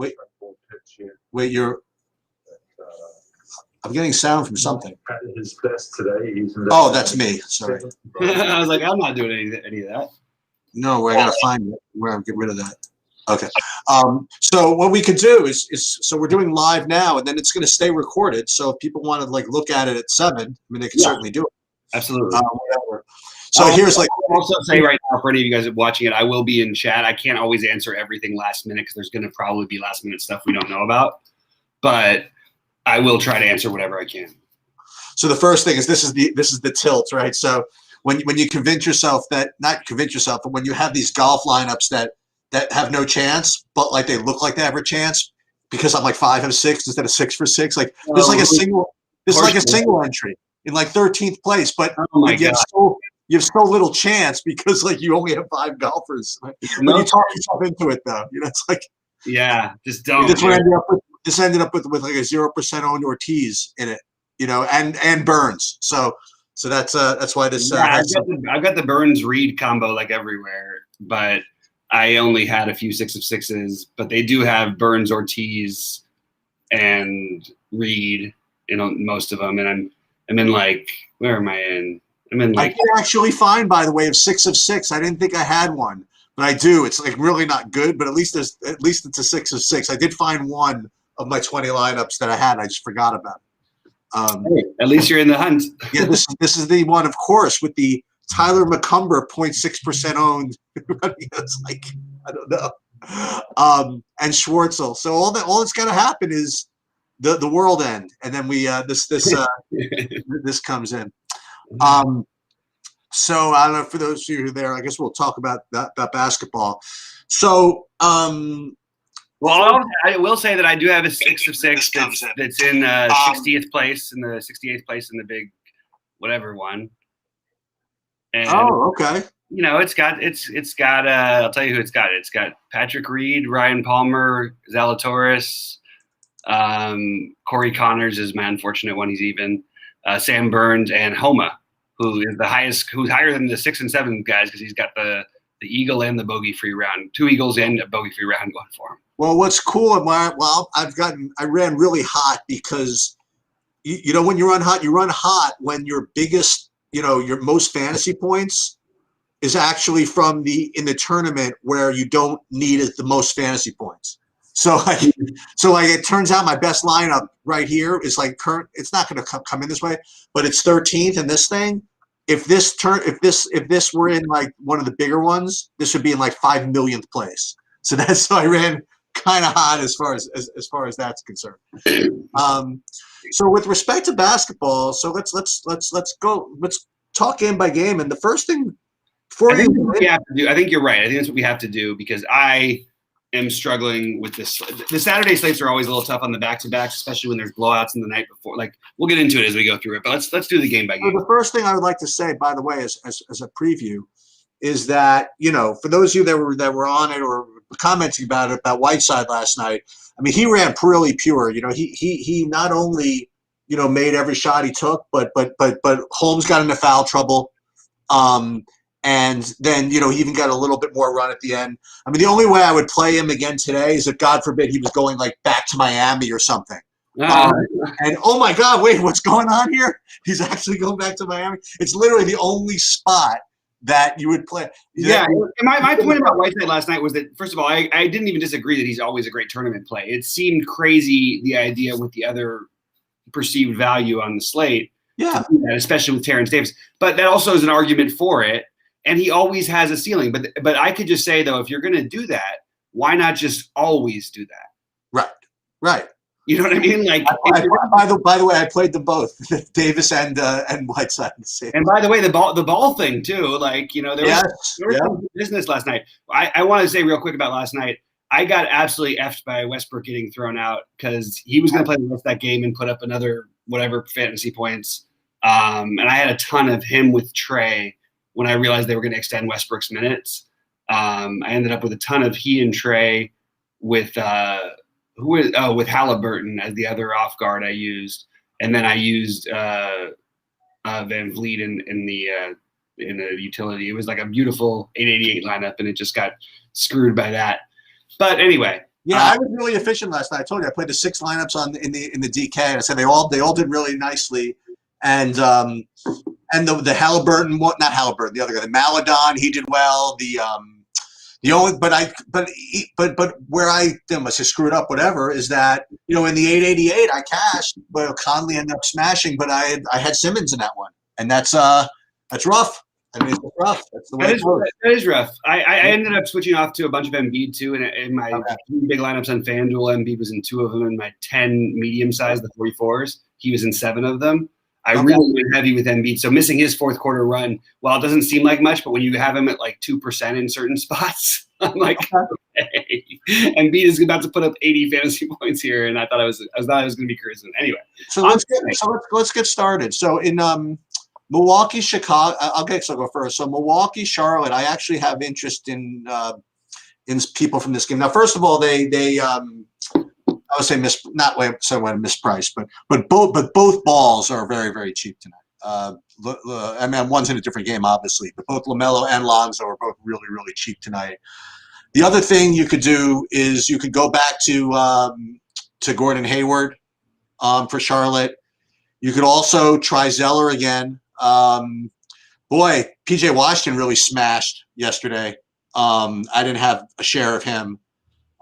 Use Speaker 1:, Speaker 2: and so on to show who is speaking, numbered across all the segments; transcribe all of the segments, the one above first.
Speaker 1: Wait, wait, I'm getting sound from something.
Speaker 2: At his best today.
Speaker 1: Oh, that's me. Sorry.
Speaker 3: I was like, I'm not doing any of that.
Speaker 1: No, I gotta find it where I get rid of that. Okay. So what we could do is so we're doing live now, and then it's going to stay recorded. So if people want to like look at it at 7, I mean, they can certainly do it.
Speaker 3: Absolutely.
Speaker 1: Whatever. So here's like.
Speaker 3: I'll also say right now, for any of you guys watching it, I will be in chat. I can't always answer everything last minute because there's going to probably be last minute stuff we don't know about, but I will try to answer whatever I can.
Speaker 1: So the first thing is this is the tilt, right? So when you convince yourself that, not convince yourself, but when you have these golf lineups that have no chance, but like they look like they have a chance because I'm like 5 of 6 instead of 6 for 6. Like there's like a single entry in like 13th place, but you have so little chance because like you only have 5 golfers. When you talk yourself into it though, it's like
Speaker 3: just don't.
Speaker 1: This ended up with like a 0% owned Ortiz in it, and Burns. So that's why this.
Speaker 3: I've got the Burns Reed combo like everywhere, but I only had a few 6 of 6s. But they do have Burns, Ortiz, and Reed in most of them, and I'm in like, where am I in? I'm in like.
Speaker 1: I did actually find, by the way, of 6 of 6. I didn't think I had one, but I do. It's like really not good, but at least it's a 6 of 6. I did find one of my 20 lineups that I had. I just forgot about it.
Speaker 3: Hey, at least you're in the hunt.
Speaker 1: Yeah, this is the one, of course, with the Tyler McCumber 0.6% owned. It's like, I don't know. And Schwartzel. So all that's got to happen is the world end, and then we this comes in. So I don't know, for those of you who are there, I guess we'll talk about basketball. So
Speaker 3: well, I will say that I do have a 6 of 6 that's in 60th place, in the 68th place in the big whatever one. And,
Speaker 1: okay.
Speaker 3: It's got I'll tell you who it's got. It's got Patrick Reed, Ryan Palmer, Zalatoris, Corey Connors is my unfortunate one. He's even Sam Burns and Homa, who is the highest, who's higher than the 6 and 7 guys because he's got the eagle and the bogey-free round, 2 eagles and a bogey-free round going for him.
Speaker 1: Well, what's cool, I ran really hot because, when you run hot when your biggest, your most fantasy points is actually from in the tournament where you don't need the most fantasy points. So it turns out my best lineup right here is like current. It's not going to come in this way, but it's 13th in this thing. If this were in like one of the bigger ones, this would be in like 5 millionth place. So I ran kind of hot as far as that's concerned. So with respect to basketball, so let's talk game by game. And the first thing
Speaker 3: I think you're right. I think that's what we have to do because I am struggling with this. The Saturday slates are always a little tough on the back-to-backs, especially when there's blowouts in the night before. Like we'll get into it as we go through it, but let's do the game by game.
Speaker 1: So the first thing I would like to say, by the way, as a preview, is that for those of you that were on it or commenting about Whiteside last night, I mean he ran really pure. He not only made every shot he took, but Holmes got into foul trouble. And then, he even got a little bit more run at the end. I mean, the only way I would play him again today is if, God forbid, he was going like back to Miami or something. And oh my God, wait, what's going on here? He's actually going back to Miami. It's literally the only spot that you would play.
Speaker 3: Yeah. My point about Whiteside last night was that, first of all, I didn't even disagree that he's always a great tournament play. It seemed crazy, the idea with the other perceived value on the slate.
Speaker 1: Yeah.
Speaker 3: Especially with Terrence Davis. But that also is an argument for it. And he always has a ceiling. But I could just say, though, if you're going to do that, why not just always do that?
Speaker 1: Right.
Speaker 3: You know what I mean? Like,
Speaker 1: by the way, I played them both, Davis and Whiteside.
Speaker 3: And by the way, the ball thing too. Like, there was some business last night. I want to say real quick about last night. I got absolutely effed by Westbrook getting thrown out because he was going to play the rest of that game and put up another whatever fantasy points. And I had a ton of him with Trey. When I realized they were going to extend Westbrook's minutes, I ended up with a ton of he and Trey with with Halliburton as the other off guard I used, and then I used Van Vliet in the utility. It was like a beautiful 888 lineup, and it just got screwed by that. But anyway,
Speaker 1: Yeah, I was really efficient last night. I told you I played the 6 lineups in the DK. And I said they all did really nicely, and the Halliburton, not Halliburton, the other guy, the Maladon, he did well. The only but where I must have screwed up, whatever, is that in the 888 I cashed, but Conley ended up smashing, but I had Simmons in that one, and that's rough. I mean, it's rough. That's the way
Speaker 3: that is rough. I ended up switching off to a bunch of Embiid too, and in my 3 big lineups on FanDuel, Embiid was in 2 of them. In my 10 medium size, the 44s, he was in 7 of them. I really went heavy with Embiid, so missing his fourth quarter run, while it doesn't seem like much, but when you have him at like 2% in certain spots, I'm like, okay. Embiid is about to put up 80 fantasy points here, and I thought I was going to be cruising anyway.
Speaker 1: So let's get started. So in Milwaukee, Chicago, I'll go first. So Milwaukee, Charlotte, I actually have interest in people from this game. Now, first of all, they I would say mispriced, but both balls are very, very cheap tonight. I mean, one's in a different game, obviously, but both LaMelo and Lonzo are both really, really cheap tonight. The other thing you could do is you could go back to Gordon Hayward for Charlotte. You could also try Zeller again. Boy, PJ Washington really smashed yesterday. I didn't have a share of him.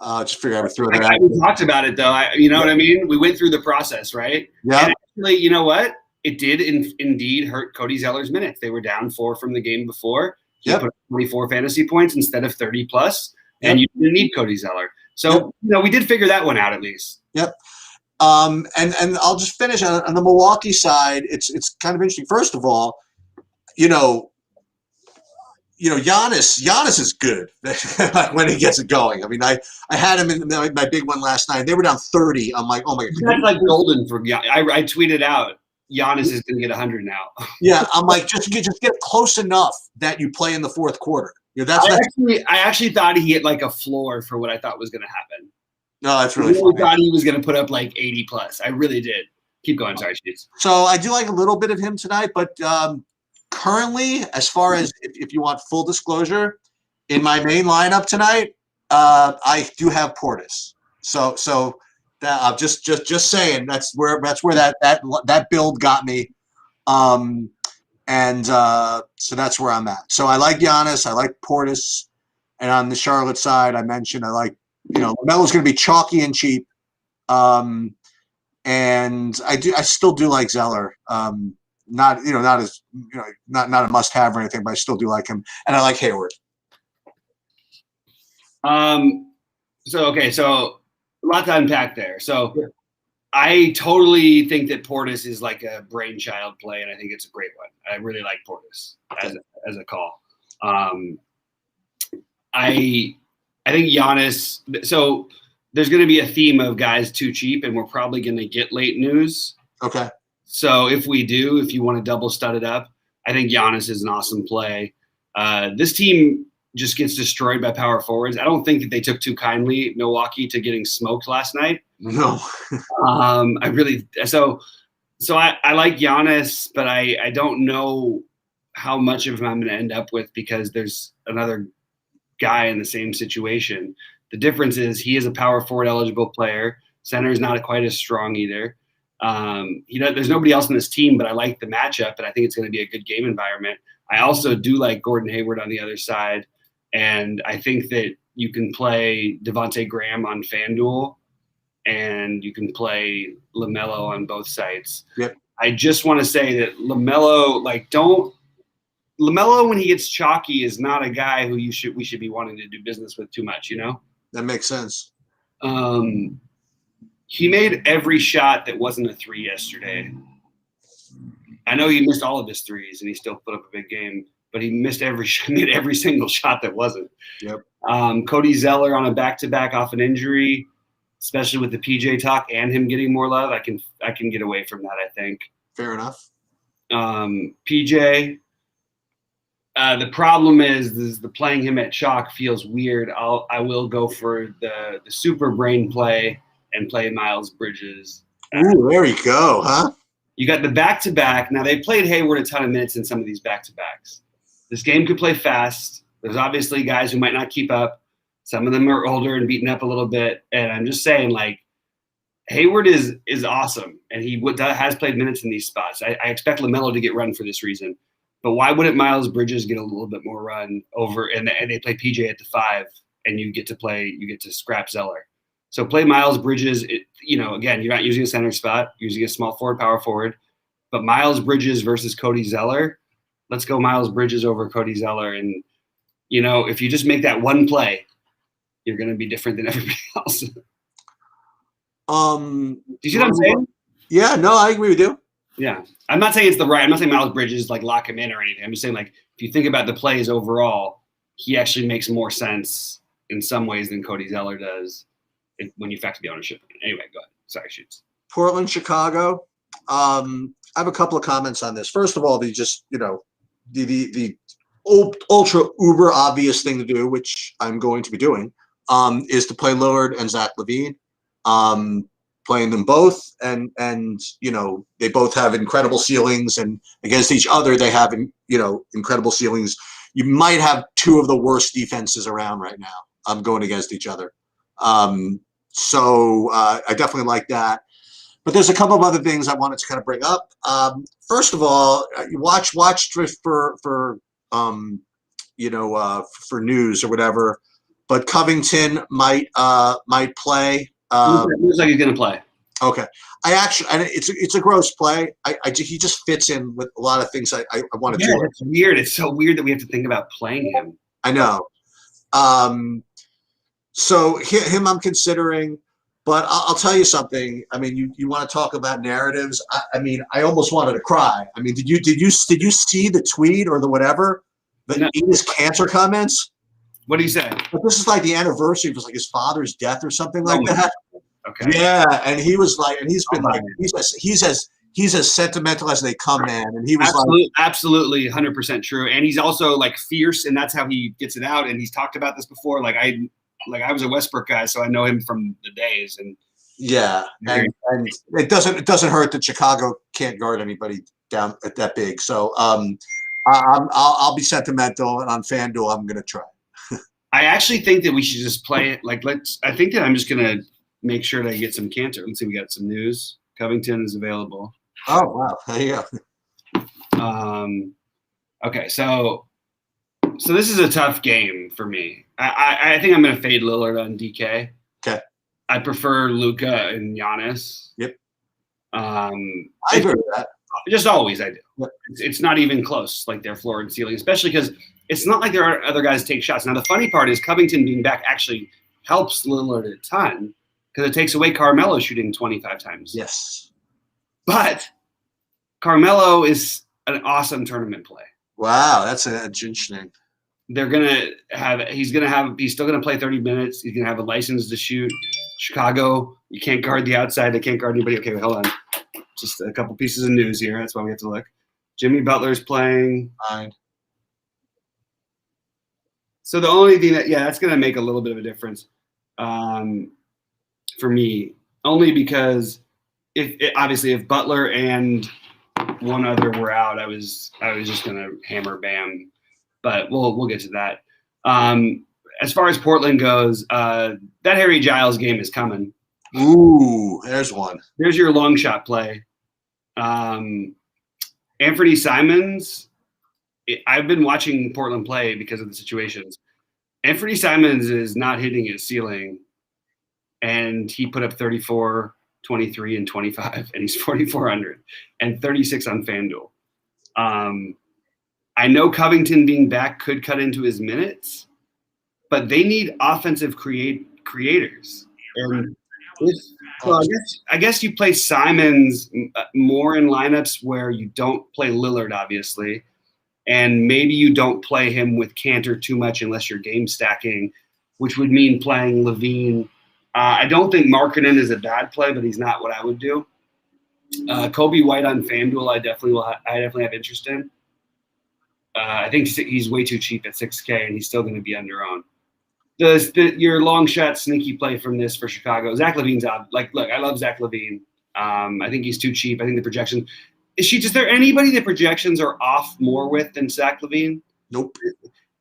Speaker 1: Just figure I would throw that out.
Speaker 3: We talked about it, though. You know what I mean? We went through the process, right?
Speaker 1: Yeah.
Speaker 3: And actually, you know what? It did indeed hurt Cody Zeller's minutes. They were down 4 from the game before. He put 24 fantasy points instead of 30 plus, and you didn't need Cody Zeller. So, we did figure that one out at least.
Speaker 1: Yep. And I'll just finish on the Milwaukee side. It's kind of interesting. First of all, Giannis is good when he gets it going. I mean, I had him in my big one last night. They were down 30. I'm like, oh my god,
Speaker 3: that's like golden for Giannis. I tweeted out Giannis is going to get 100 now.
Speaker 1: Yeah, I'm like, just get close enough that you play in the fourth quarter.
Speaker 3: I actually thought he hit like a floor for what I thought was going to happen.
Speaker 1: No, that's really funny.
Speaker 3: I thought he was going to put up like 80 plus. I really did. Keep going. Sorry, Chiefs.
Speaker 1: So I do like a little bit of him tonight, but currently, as far as if you want full disclosure, in my main lineup tonight, I do have Portis. So that I'm just saying that's where that build got me, and so that's where I'm at. So I like Giannis, I like Portis, and on the Charlotte side, I mentioned I like LaMelo's going to be chalky and cheap, and I still do like Zeller. Not a must-have or anything, but I still do like him, and I like Hayward.
Speaker 3: So a lot to unpack there. So I totally think that Portis is like a brainchild play, and I think it's a great one. I really like Portis as a call. I think Giannis. So there's going to be a theme of guys too cheap, and we're probably going to get late news.
Speaker 1: Okay.
Speaker 3: So if you want to double stud it up, I think Giannis is an awesome play. This team just gets destroyed by power forwards. I don't think that they took too kindly Milwaukee to getting smoked last night.
Speaker 1: No.
Speaker 3: I like Giannis, but I don't know how much of him I'm going to end up with because there's another guy in the same situation. The difference is he is a power forward eligible player. Center is not quite as strong either. There's nobody else on this team, but I like the matchup, and I think it's going to be a good game environment. I also do like Gordon Hayward on the other side, and I think that you can play Devontae Graham on FanDuel, and you can play LaMelo on both sides.
Speaker 1: Yep.
Speaker 3: I just want to say that LaMelo, LaMelo when he gets chalky is not a guy who we should be wanting to do business with too much.
Speaker 1: That makes sense.
Speaker 3: He made every shot that wasn't a 3 yesterday. I know he missed all of his threes, and he still put up a big game. But he made every single shot that wasn't.
Speaker 1: Yep.
Speaker 3: Cody Zeller on a back-to-back off an injury, especially with the PJ talk and him getting more love, I can get away from that. I think.
Speaker 1: Fair enough.
Speaker 3: PJ. The problem is the playing him at chalk feels weird. I will go for the super brain play and play Miles Bridges.
Speaker 1: Ooh, there you go, huh?
Speaker 3: You got the back-to-back. Now, they played Hayward a ton of minutes in some of these back-to-backs. This game could play fast. There's obviously guys who might not keep up. Some of them are older and beaten up a little bit. And I'm just saying, like, Hayward is awesome, and he has played minutes in these spots. I expect LaMelo to get run for this reason. But why wouldn't Miles Bridges get a little bit more run over, and they play PJ at the 5, and you get to scrap Zeller. So play Miles Bridges. Again, you're not using a center spot, you're using a small forward, power forward. But Miles Bridges versus Cody Zeller, let's go Miles Bridges over Cody Zeller. And, if you just make that one play, you're going to be different than everybody else. Do you see what I'm saying?
Speaker 1: Yeah, no, I agree with you.
Speaker 3: Yeah. I'm not saying I'm not saying Miles Bridges, like, lock him in or anything. I'm just saying, like, if you think about the plays overall, he actually makes more sense in some ways than Cody Zeller does when you factor the ownership. Anyway, go ahead. Sorry, Shoots.
Speaker 1: Portland, Chicago. I have a couple of comments on this. First of all, the ultra uber obvious thing to do, which I'm going to be doing, is to play Lillard and Zach LaVine. Playing them both, and they both have incredible ceilings, and against each other they have incredible ceilings. You might have two of the worst defenses around right now going against each other. So I definitely like that. But there's a couple of other things I wanted to kind of bring up. First of all, you watch for news or whatever. But Covington might play.
Speaker 3: Looks like he's going to play.
Speaker 1: Okay, it's a gross play. He just fits in with a lot of things I want to do.
Speaker 3: It's weird. It's so weird that we have to think about playing him.
Speaker 1: I know. So him I'm considering, but I'll tell you something. I mean, you want to talk about narratives? I almost wanted to cry. I mean, did you see the tweet or the whatever? The Enos Cantor comments.
Speaker 3: What did he say?
Speaker 1: But this is like the anniversary of his father's death or something like that.
Speaker 3: Okay.
Speaker 1: Yeah, and he was like, and he's been like, he's as sentimental as they come, man. And he was
Speaker 3: absolutely 100% true. And he's also like fierce, and that's how he gets it out. And he's talked about this before. Like I was a Westbrook guy, so I know him from the days. And
Speaker 1: yeah, and it doesn't hurt that Chicago can't guard anybody down at that big. So I'll be sentimental, and on FanDuel I'm gonna try.
Speaker 3: I actually think that we should just play it. I think that I'm just going to make sure that I get some Cantor. Let's see. We got some news. Covington is available.
Speaker 1: Oh, wow. There you
Speaker 3: go. Okay. So this is a tough game for me. I think I'm going to fade Lillard on DK.
Speaker 1: Okay.
Speaker 3: I prefer Luka and Giannis.
Speaker 1: Yep.
Speaker 3: I
Speaker 1: agree with that.
Speaker 3: Just always I do.
Speaker 1: Yep.
Speaker 3: It's not even close, like their floor and ceiling, especially because it's not like there are other guys take shots. Now, the funny part is Covington being back actually helps Lillard a ton because it takes away Carmelo shooting 25 times.
Speaker 1: Yes.
Speaker 3: But Carmelo is an awesome tournament play.
Speaker 1: Wow, that's interesting.
Speaker 3: He's still going to play 30 minutes. He's going to have a license to shoot. Chicago, you can't guard the outside. They can't guard anybody. Okay, hold on. Just a couple pieces of news here. That's why we have to look. Jimmy Butler's playing.
Speaker 1: Fine.
Speaker 3: So the only thing that's going to make a little bit of a difference for me, only because if Butler and one other were out, I was just going to hammer Bam, but we'll get to that. As far as Portland goes, that Harry Giles game is coming.
Speaker 1: Ooh, there's one.
Speaker 3: There's your long shot play. Anthony Simons. I've been watching Portland play because of the situations. Anthony Simons is not hitting his ceiling, and he put up 34, 23, and 25, and he's 4,400 and 36 on FanDuel. I know Covington being back could cut into his minutes, but they need offensive creators. And I guess you play Simons more in lineups where you don't play Lillard, obviously. And maybe you don't play him with Cantor too much unless you're game stacking, which would mean playing LaVine. I don't think Markkanen is a bad play, but he's not what I would do. Kobe White on FanDuel, I definitely have interest in. I think he's way too cheap at 6K, and he's still going to be underowned. Your long shot sneaky play from this for Chicago. Zach LaVine's out. Look, I love Zach LaVine. I think he's too cheap. I think the projection. Is there anybody the projections are off more with than Zach LaVine?
Speaker 1: Nope.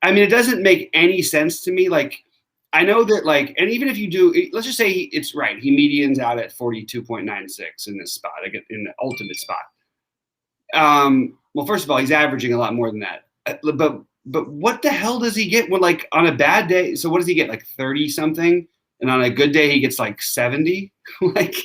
Speaker 3: I mean, it doesn't make any sense to me. Like, I know that, like, and even if you do, let's just say it's right. He medians out at 42.96 in this spot, in the ultimate spot. Well, first of all, he's averaging a lot more than that. But what the hell does he get when, like, on a bad day? So what does he get, like 30 something? And on a good day, he gets like 70. Like,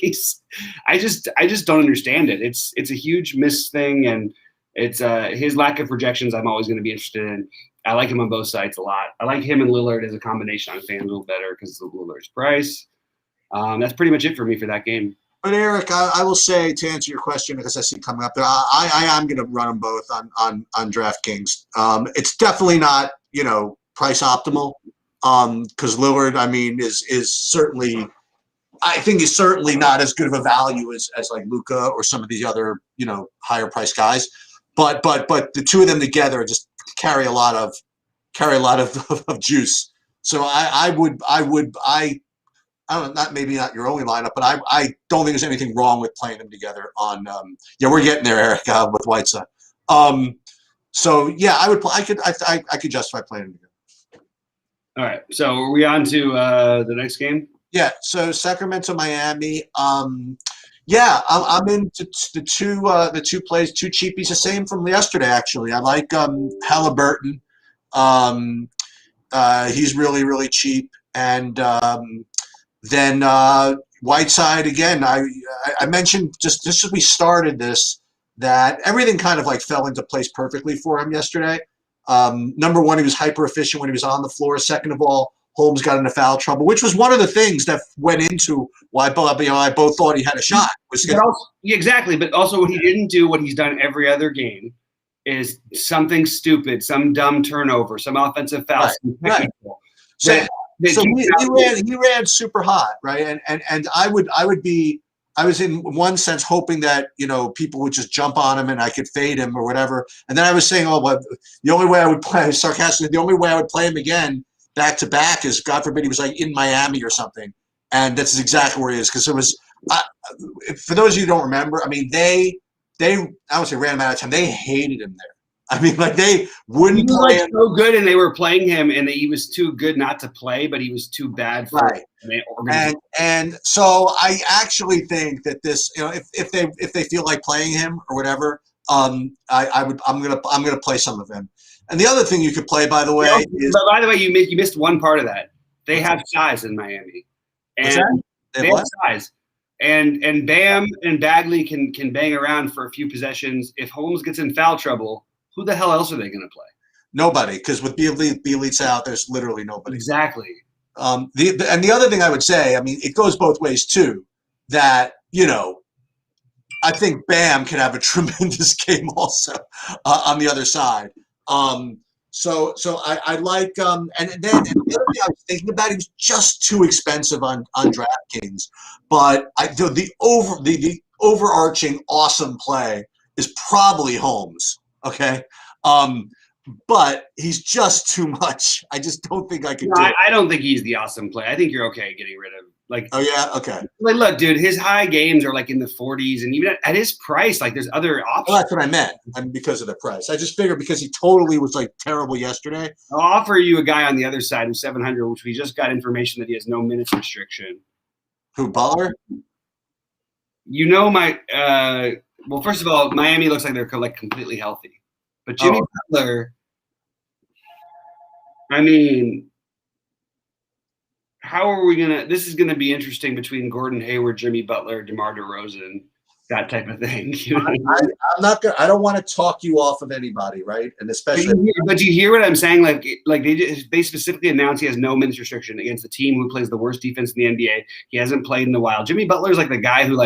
Speaker 3: I just don't understand it. It's a huge miss thing, and it's his lack of projections. I'm always going to be interested in. I like him on both sides a lot. I like him and Lillard as a combination on FanDuel better because of Lillard's price. That's pretty much it for me for that game.
Speaker 1: But Eric, I will say, to answer your question, because I see it coming up there, I am going to run them both on DraftKings. It's definitely not, price optimal, because Lillard, I mean, is certainly, I think he's certainly not as good of a value as like Luka or some of these other, higher price guys. But the two of them together just carry a lot of juice. So I don't know, maybe not your only lineup, but I don't think there's anything wrong with playing them together on. We're getting there, Eric, with Whiteside. So yeah, I could justify playing them together.
Speaker 3: All right, so are we on to the next game?
Speaker 1: Yeah. So Sacramento, Miami. I'm into the two plays, two cheapies, the same from yesterday actually. I like Halliburton. He's really, really cheap, and then Whiteside again. I mentioned just as we started this that everything kind of like fell into place perfectly for him yesterday. Number one, he was hyper efficient when he was on the floor. Second of all, Holmes got into foul trouble, which was one of the things that went into why I both thought he had a shot.
Speaker 3: Exactly, but also what he didn't do, what he's done every other game, is something stupid, some dumb turnover, some offensive foul,
Speaker 1: right. So he ran super hot, right? And I was in one sense hoping that people would just jump on him and I could fade him or whatever. And then I was saying, the only way I would play him again back to back is, God forbid, he was like in Miami or something. And that's exactly where he is, because it was. For those of you who don't remember, I mean, I would say ran him out of time. They hated him there. I mean, like, they wouldn't play him.
Speaker 3: So good, and they were playing him, and he was too good not to play, but he was too bad for
Speaker 1: it. And so I actually think that this, if they feel like playing him or whatever, I'm gonna play some of him. And the other thing you could play, by the way,
Speaker 3: you missed one part of that. They have size in Miami, and they have size. And Bam and Bagley can bang around for a few possessions. If Holmes gets in foul trouble, who the hell else are they going to play?
Speaker 1: Nobody, because with Bjelica out, there's literally nobody.
Speaker 3: Exactly.
Speaker 1: The other thing I would say, I mean, it goes both ways too. That I think Bam can have a tremendous game also on the other side. So I like and then the other thing I was thinking about, he was just too expensive on DraftKings, but the overarching awesome play is probably Holmes. Okay, but he's just too much. I just don't think I could. No,
Speaker 3: I don't think he's the awesome play. I think you're okay getting rid of. Like,
Speaker 1: oh yeah, okay.
Speaker 3: Like, look, dude, his high games are like in the 40s, and even at his price, like, there's other options.
Speaker 1: Well, that's what I meant. I mean, because of the price. I just figured because he totally was like terrible yesterday.
Speaker 3: I'll offer you a guy on the other side who's 700, which we just got information that he has no minutes restriction.
Speaker 1: Who, Butler?
Speaker 3: Well, first of all, Miami looks like they're like completely healthy, but Jimmy Butler, I mean. How are we this is gonna be interesting between Gordon Hayward, Jimmy Butler, DeMar DeRozan, that type of thing.
Speaker 1: I'm not gonna. I don't want to talk you off of anybody, right? And especially.
Speaker 3: But do you hear what I'm saying? Like they specifically announced he has no minutes restriction against the team who plays the worst defense in the NBA. He hasn't played in a while. Jimmy Butler's like the guy who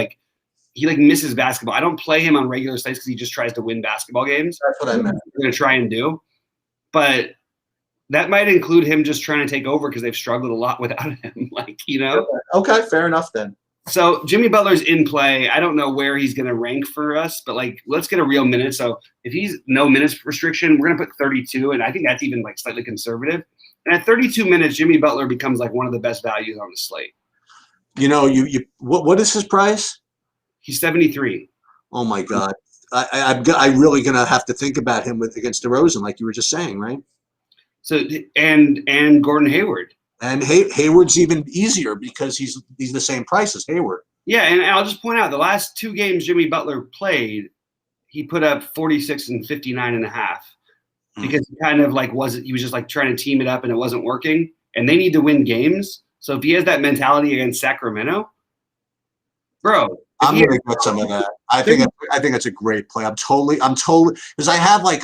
Speaker 3: he misses basketball. I don't play him on regular sites because he just tries to win basketball games.
Speaker 1: That's what I meant.
Speaker 3: We're gonna try and do, but. That might include him just trying to take over because they've struggled a lot without him.
Speaker 1: Okay, fair enough then.
Speaker 3: So Jimmy Butler's in play. I don't know where he's going to rank for us, but let's get a real minute. So if he's no minutes restriction, we're going to put 32, and I think that's even slightly conservative. And at 32 minutes, Jimmy Butler becomes one of the best values on the slate.
Speaker 1: What is his price?
Speaker 3: He's 73.
Speaker 1: Oh my God, I'm really going to have to think about him against DeRozan, like you were just saying, right?
Speaker 3: So and Gordon Hayward.
Speaker 1: And Hayward's even easier because he's the same price as Hayward.
Speaker 3: Yeah, and I'll just point out the last 2 games Jimmy Butler played, he put up 46 and 59.5 because he kind of like he was just like trying to team it up and it wasn't working. And they need to win games. So if he has that mentality against Sacramento, bro,
Speaker 1: I'm gonna get some of that. I think it's a great play. I'm totally because I have like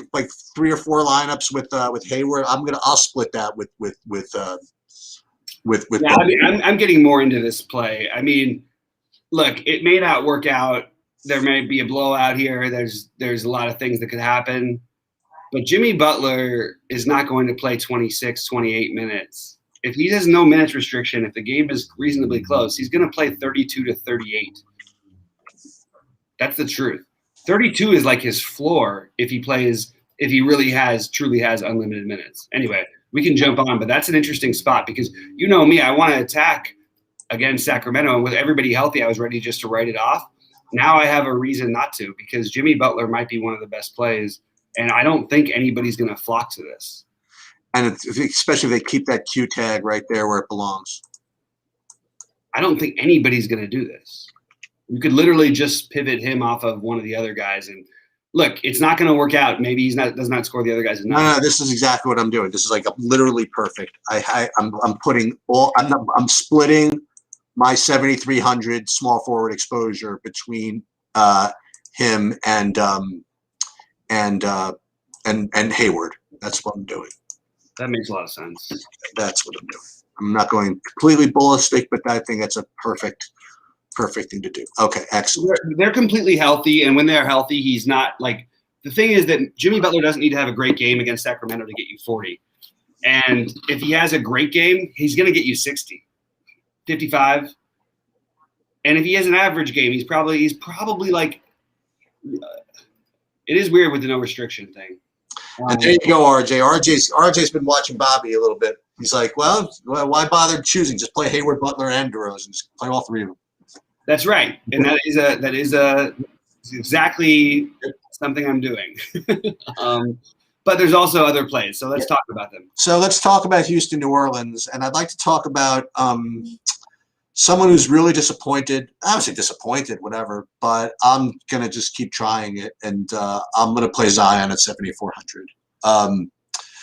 Speaker 1: 3 or 4 lineups with Hayward. I'll split that with.
Speaker 3: Yeah, I mean, I'm getting more into this play. I mean, look, it may not work out. There may be a blowout here. There's a lot of things that could happen. But Jimmy Butler is not going to play 26, 28 minutes. If he has no minutes restriction, if the game is reasonably close, he's going to play 32 to 38. That's the truth. 32 is like his floor if he truly has unlimited minutes. Anyway, we can jump on, but that's an interesting spot because you know me, I want to attack against Sacramento. And with everybody healthy, I was ready just to write it off. Now I have a reason not to because Jimmy Butler might be one of the best plays. And I don't think anybody's going to flock to this.
Speaker 1: And especially if they keep that Q tag right there where it belongs.
Speaker 3: I don't think anybody's going to do this. You could literally just pivot him off of one of the other guys. And look, it's not going to work out. Maybe does not score the other guys enough.
Speaker 1: No, this is exactly what I'm doing. This is like literally perfect. I'm splitting my 7,300 small forward exposure between him and Hayward. That's what I'm doing.
Speaker 3: That makes a lot of sense.
Speaker 1: That's what I'm doing. I'm not going completely ballistic, but I think that's a perfect thing to do. Okay, excellent.
Speaker 3: They're completely healthy, and when they're healthy, he's not like the thing is that Jimmy Butler doesn't need to have a great game against Sacramento to get you 40. And if he has a great game, he's going to get you 60, 55. And if he has an average game, he's probably like it is weird with the no restriction thing.
Speaker 1: And there you go, RJ. RJ's been watching Bobby a little bit. He's like, well, why bother choosing? Just play Hayward, Butler, and DeRozan. Just play all 3 of them.
Speaker 3: That's right, and that is exactly something I'm doing. But there's also other plays, so let's talk about them.
Speaker 1: So let's talk about Houston, New Orleans, and I'd like to talk about someone who's really disappointed. I would say disappointed, whatever, but I'm gonna just keep trying it, and I'm gonna play Zion at 7,400.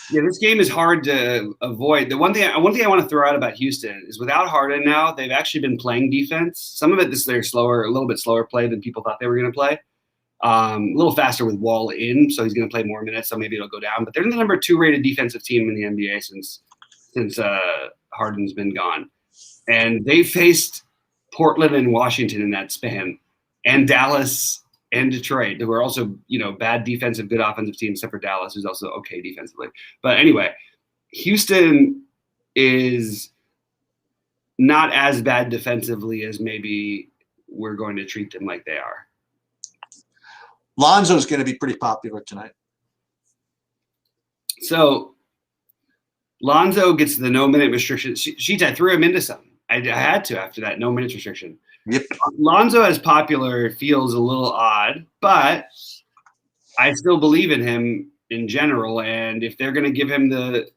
Speaker 3: Yeah, this game is hard to avoid. The one thing I want to throw out about Houston is without Harden now, they've actually been playing defense. Some of it is they're slower, a little bit slower play than people thought they were going to play. A little faster with Wall in, so he's going to play more minutes, so maybe it'll go down. But they're the number 2 rated defensive team in the NBA since Harden's been gone. And they faced Portland and Washington in that span, and Dallas and Detroit, who are also, bad defensive, good offensive teams, except for Dallas, who's also okay defensively. But anyway, Houston is not as bad defensively as maybe we're going to treat them like they are.
Speaker 1: Lonzo's going to be pretty popular tonight.
Speaker 3: So Lonzo gets the no-minute restriction. Sheets, I threw him into some. I had to after that no-minute restriction.
Speaker 1: Yep.
Speaker 3: Lonzo as popular feels a little odd, but I still believe in him in general. And if they're going to give him the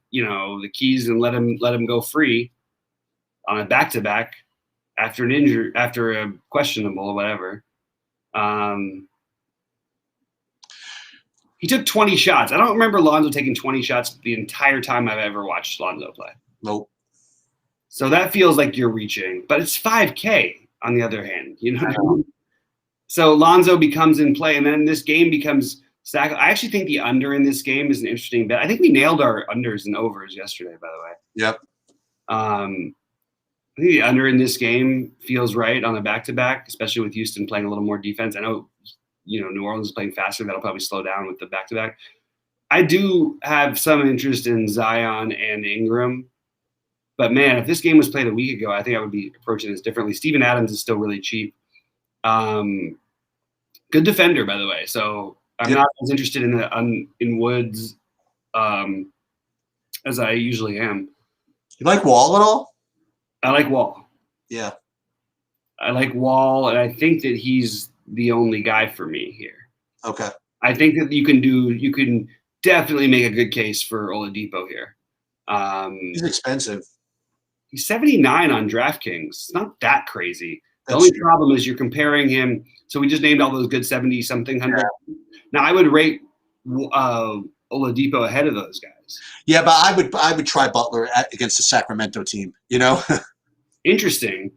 Speaker 3: keys and let him go free on a back-to-back after an injury, after a questionable or whatever, he took 20 shots. I don't remember Lonzo taking 20 shots the entire time I've ever watched Lonzo play.
Speaker 1: Nope.
Speaker 3: So that feels like you're reaching, but it's $5K. On the other hand, So Lonzo becomes in play, and then this game becomes stack. I actually think the under in this game is an interesting bet. I think we nailed our unders and overs yesterday, by the way.
Speaker 1: Yep.
Speaker 3: I think the under in this game feels right on a back-to-back, especially with Houston playing a little more defense. I know, New Orleans is playing faster. That'll probably slow down with the back-to-back. I do have some interest in Zion and Ingram. But, man, if this game was played a week ago, I think I would be approaching this differently. Steven Adams is still really cheap. Good defender, by the way. So I'm not as interested in Woods as I usually am.
Speaker 1: You like Wall at all?
Speaker 3: I like Wall.
Speaker 1: Yeah.
Speaker 3: I like Wall, and I think that he's the only guy for me here.
Speaker 1: Okay.
Speaker 3: I think that you can definitely make a good case for Oladipo here.
Speaker 1: He's expensive.
Speaker 3: He's 79 on DraftKings. It's not that crazy. The
Speaker 1: That's
Speaker 3: only
Speaker 1: true.
Speaker 3: problem is you're comparing him. So we just named all those good 70-something hundred. Yeah. Now I would rate Oladipo ahead of those guys.
Speaker 1: Yeah, but I would try Butler against the Sacramento team. You know.
Speaker 3: Interesting.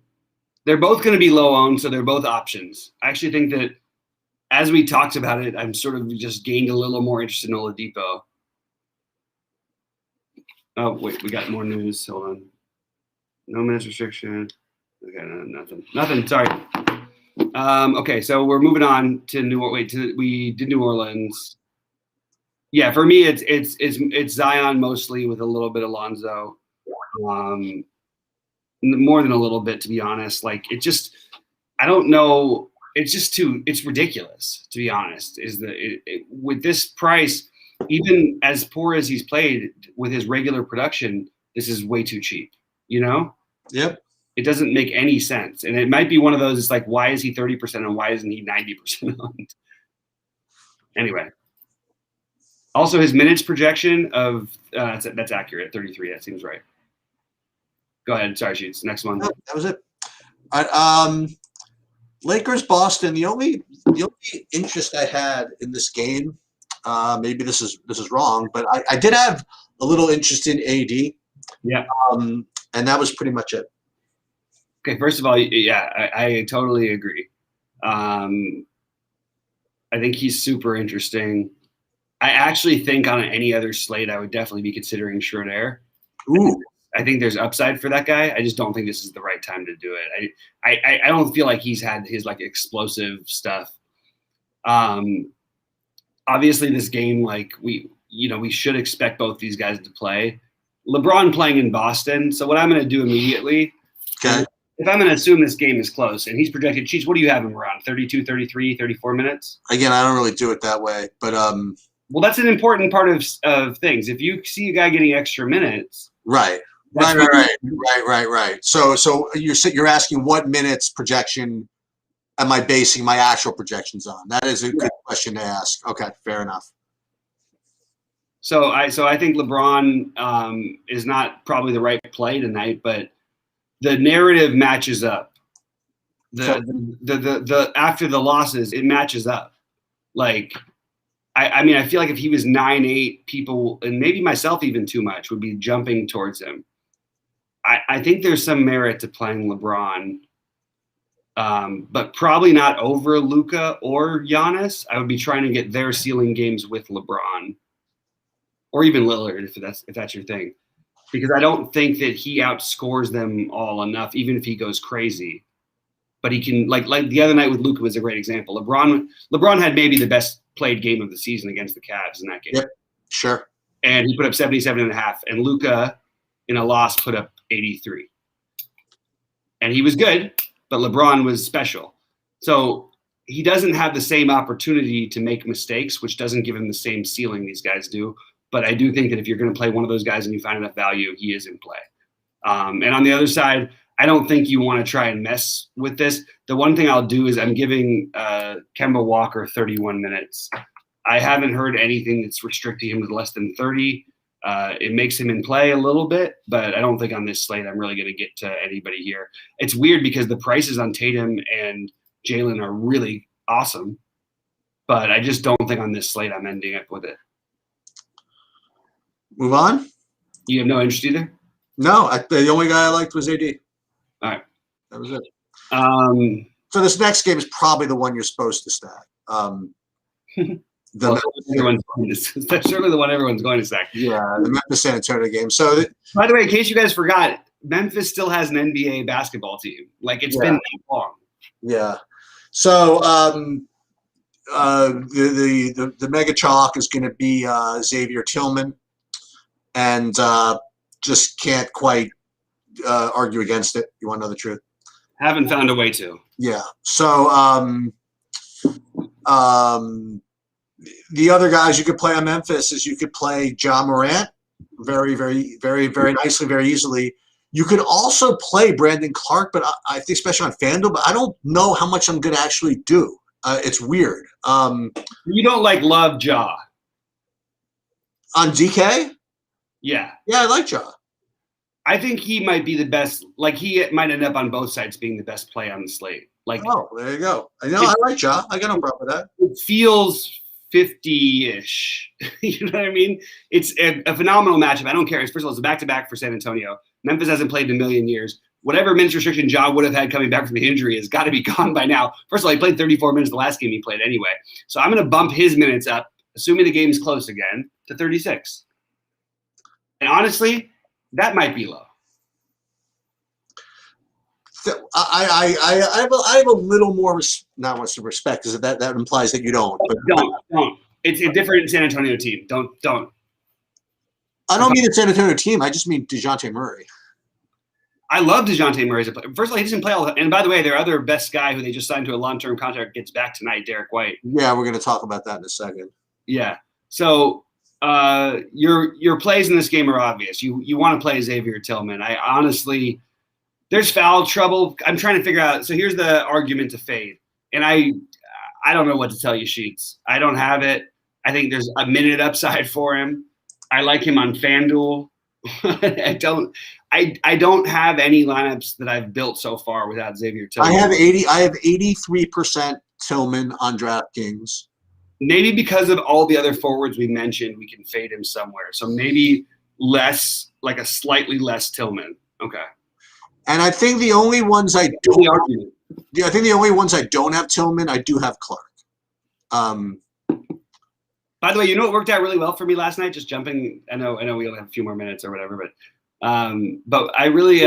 Speaker 3: They're both going to be low owned, so they're both options. I actually think that as we talked about it, I'm sort of just gained a little more interest in Oladipo. Oh, wait, we got more news. Hold on. No minutes restriction. Okay, no, nothing. Sorry. Okay, so we're moving on to we did New Orleans. Yeah, for me, it's Zion mostly with a little bit of Lonzo. More than a little bit, to be honest. Like I don't know. It's ridiculous, to be honest. With this price, even as poor as he's played with his regular production, this is way too cheap, you know?
Speaker 1: Yep.
Speaker 3: It doesn't make any sense. And it might be one of those, it's like, why is he 30% and why isn't he 90% owned? Anyway. Also, his minutes projection of, that's accurate, 33. That seems right. Go ahead. Sorry, Sheets. Next one.
Speaker 1: No, that was it. All right, Lakers, Boston. The only interest I had in this game, maybe this is wrong, but I did have a little interest in AD.
Speaker 3: Yeah.
Speaker 1: And that was pretty much it.
Speaker 3: Okay. First of all, yeah, I totally agree. I think he's super interesting. I actually think on any other slate, I would definitely be considering Schroeder.
Speaker 1: Ooh.
Speaker 3: I think there's upside for that guy. I just don't think this is the right time to do it. I don't feel like he's had his like explosive stuff. Obviously this game, like we should expect both these guys to play. LeBron playing in Boston. So what I'm going to do immediately,
Speaker 1: okay,
Speaker 3: if I'm going to assume this game is close and he's projected, Cheats, what do you have him around? 32, 33, 34 minutes?
Speaker 1: Again, I don't really do it that way, but
Speaker 3: well, that's an important part of things. If you see a guy getting extra minutes,
Speaker 1: right. So you're asking what minutes projection am I basing my actual projections on? That is a good question to ask. Okay, fair enough.
Speaker 3: So I think LeBron is not probably the right play tonight, but the narrative matches up. The after the losses, it matches up. Like I mean, I feel like if he was 9-8, people, and maybe myself even too much, would be jumping towards him. I think there's some merit to playing LeBron, but probably not over Luka or Giannis. I would be trying to get their ceiling games with LeBron, or even Lillard if that's your thing, because I don't think that he outscores them all enough, even if he goes crazy. But he can, like the other night with Luka was a great example. LeBron had maybe the best played game of the season against the Cavs in that game.
Speaker 1: Yep, sure.
Speaker 3: And he put up 77.5, and Luka in a loss put up 83. And he was good, but LeBron was special. So he doesn't have the same opportunity to make mistakes, which doesn't give him the same ceiling these guys do. But I do think that if you're going to play one of those guys and you find enough value, he is in play. And on the other side, I don't think you want to try and mess with this. The one thing I'll do is I'm giving Kemba Walker 31 minutes. I haven't heard anything that's restricting him to less than 30. It makes him in play a little bit, but I don't think on this slate I'm really going to get to anybody here. It's weird because the prices on Tatum and Jalen are really awesome, but I just don't think on this slate I'm ending up with it.
Speaker 1: Move on?
Speaker 3: You have no interest either?
Speaker 1: No, the only guy I liked was AD.
Speaker 3: All right.
Speaker 1: That was it. So this next game is probably the one you're supposed to stack.
Speaker 3: That's certainly the one everyone's going to stack.
Speaker 1: Yeah, the Memphis San Antonio game. So,
Speaker 3: by the way, in case you guys forgot, Memphis still has an NBA basketball team. Like it's been that long.
Speaker 1: Yeah. So the mega chalk is going to be Xavier Tillman, and just can't quite argue against it. You want to know the truth?
Speaker 3: Haven't found a way to.
Speaker 1: Yeah. So the other guys you could play on Memphis is you could play John Morant very, very, very, very nicely, very easily. You could also play Brandon Clark, but I think especially on FanDuel, but I don't know how much I'm going to actually do. It's weird.
Speaker 3: You don't love Ja.
Speaker 1: On DK?
Speaker 3: Yeah.
Speaker 1: Yeah, I like Ja.
Speaker 3: I think he might be the best. Like he might end up on both sides being the best play on the slate. Like,
Speaker 1: oh, there you go. I know. I like Ja. I got no problem with that.
Speaker 3: It feels 50-ish. You know what I mean? It's a phenomenal matchup. I don't care. First of all, it's a back-to-back for San Antonio. Memphis hasn't played in a million years. Whatever minutes restriction Ja would have had coming back from the injury has got to be gone by now. First of all, he played 34 minutes the last game he played anyway. So I'm going to bump his minutes up, assuming the game's close again, to 36. And honestly, that might be low.
Speaker 1: I have a little more not much respect because that implies that you don't. But
Speaker 3: Don't. It's a different San Antonio team. Don't.
Speaker 1: I don't mean the San Antonio team. I just mean DeJounte Murray.
Speaker 3: I love DeJounte Murray as a player. First of all, he doesn't play all the time. And by the way, their other best guy who they just signed to a long-term contract gets back tonight, Derek White.
Speaker 1: Yeah, we're going to talk about that in a second.
Speaker 3: Yeah. So your plays in this game are obvious. You want to play Xavier Tillman. I honestly – there's foul trouble. I'm trying to figure out. So here's the argument to fade. And I don't know what to tell you, Sheets. I don't have it. I think there's a minute upside for him. I like him on FanDuel. I don't have any lineups that I've built so far without Xavier Tillman.
Speaker 1: I have 83% Tillman on DraftKings.
Speaker 3: Maybe because of all the other forwards we mentioned, we can fade him somewhere. So maybe less, like a slightly less Tillman. Okay.
Speaker 1: And I think the only ones I don't have Tillman, I do have Clark.
Speaker 3: By the way, you know what worked out really well for me last night? Just jumping. I know we only have a few more minutes or whatever, but I really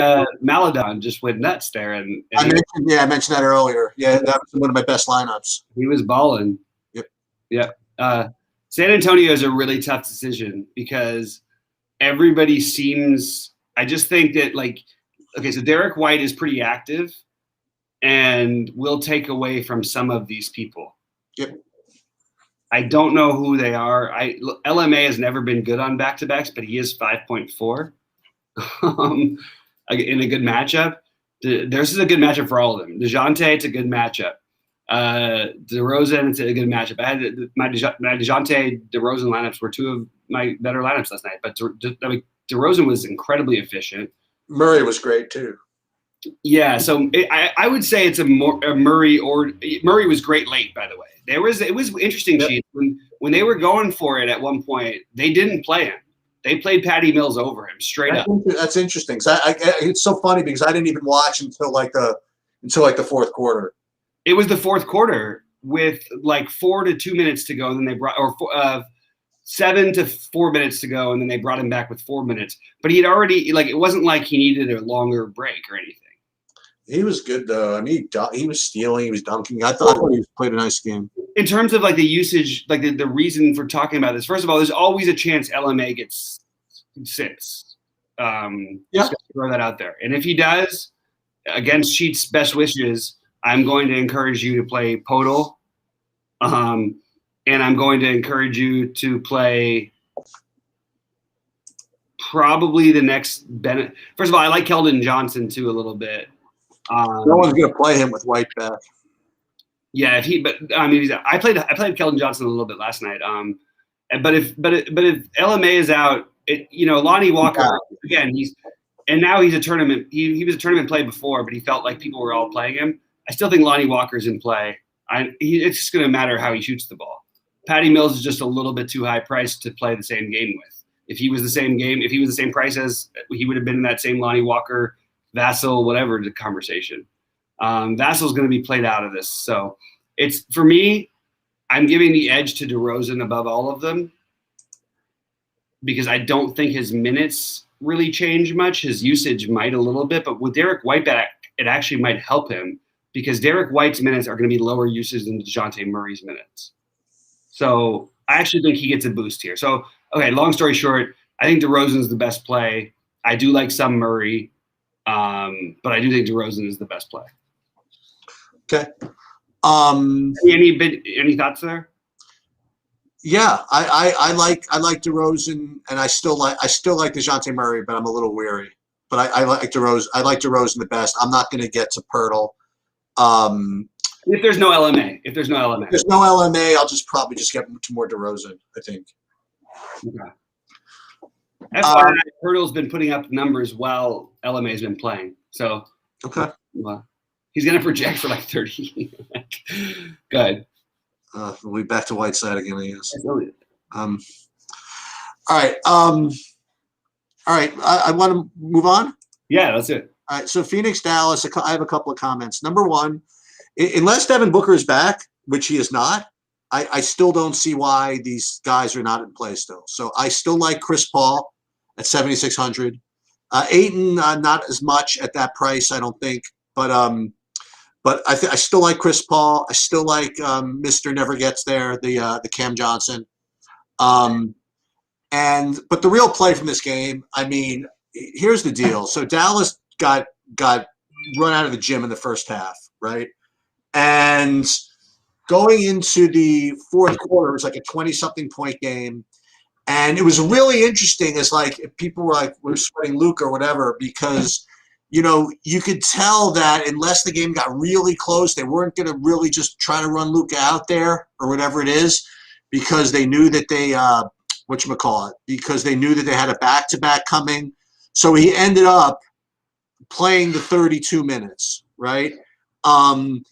Speaker 3: Maladon just went nuts there, and
Speaker 1: I mentioned that earlier. Yeah, that was one of my best lineups.
Speaker 3: He was balling. Yep. San Antonio is a really tough decision because everybody seems. I just think that okay, so Derek White is pretty active and will take away from some of these people.
Speaker 1: Yep. I
Speaker 3: don't know who they are. LMA has never been good on back-to-backs, but he is 5.4 in a good matchup. This is a good matchup for all of them. DeJounte, it's a good matchup. DeRozan, it's a good matchup. I had my DeJounte, DeRozan lineups were two of my better lineups last night, but DeRozan was incredibly efficient.
Speaker 1: Murray was great too.
Speaker 3: Yeah, so I would say it's a Murray or Murray was great late. By the way, it was interesting. Yep. When they were going for it at one point, they didn't play him. They played Patty Mills over him straight up.
Speaker 1: That's interesting. So it's so funny because I didn't even watch until the fourth quarter.
Speaker 3: It was the fourth quarter with 4 to 2 minutes to go, and then they brought 7 to 4 minutes to go, and then they brought him back with 4 minutes. But he had already it wasn't like he needed a longer break or anything.
Speaker 1: He was good though. I mean, he was stealing, he was dunking. I thought he played a nice game.
Speaker 3: In terms of the usage, the reason for talking about this, first of all, there's always a chance LMA sits. Throw that out there. And if he does, against Sheets' best wishes, I'm going to encourage you to play Podol. And I'm going to encourage you to play probably the next Bennett. First of all, I like Keldon Johnson too a little bit.
Speaker 1: No one's going to play him with White back.
Speaker 3: Yeah, I played Keldon Johnson a little bit last night. But if LMA is out, Lonnie Walker again. Now he's a tournament. He was a tournament play before, but he felt like people were all playing him. I still think Lonnie Walker's in play. It's just going to matter how he shoots the ball. Patty Mills is just a little bit too high priced to play the same game with. If he was the same price as, he would have been in that same Lonnie Walker, Vassell, whatever the conversation. Vassell's going to be played out of this. So it's, for me, I'm giving the edge to DeRozan above all of them because I don't think his minutes really change much. His usage might a little bit, but with Derek White back, it actually might help him because Derek White's minutes are going to be lower usage than DeJounte Murray's minutes. So I actually think he gets a boost here. So, okay, long story short, I think DeRozan's the best play. I do like some Murray, but I do think DeRozan is the best play.
Speaker 1: Okay.
Speaker 3: Any thoughts there?
Speaker 1: Yeah, I like DeRozan, and I still like DeJounte Murray, but I'm a little weary. But I like DeRozan. I like DeRozan the best. I'm not going to get to Pirtle.
Speaker 3: If there's no LMA,
Speaker 1: I'll probably just get to more DeRozan, I think.
Speaker 3: Okay. FYI, Hurdle's been putting up numbers while LMA's been playing. So
Speaker 1: okay.
Speaker 3: He's going to project for like 30. Good.
Speaker 1: We'll be back to Whiteside again, I guess. All right. All right. I want to move on.
Speaker 3: Yeah, that's it.
Speaker 1: All right. So Phoenix, Dallas, I have a couple of comments. Number one, unless Devin Booker is back, which he is not, I still don't see why these guys are not in play still. So I still like Chris Paul at 7,600. Ayton, not as much at that price, I don't think. But I still like Chris Paul. I still like Mr. Never Gets There, the Cam Johnson. But the real play from this game, I mean, here's the deal. So Dallas got run out of the gym in the first half, right? And going into the fourth quarter, it was like a 20-something point game. And it was really interesting as like people were like, we're sweating Luka or whatever, because, you know, you could tell that unless the game got really close, they weren't going to really just try to run Luka out there or whatever it is, because they knew that they because they knew that they had a back-to-back coming. So he ended up playing the 32 minutes, right? And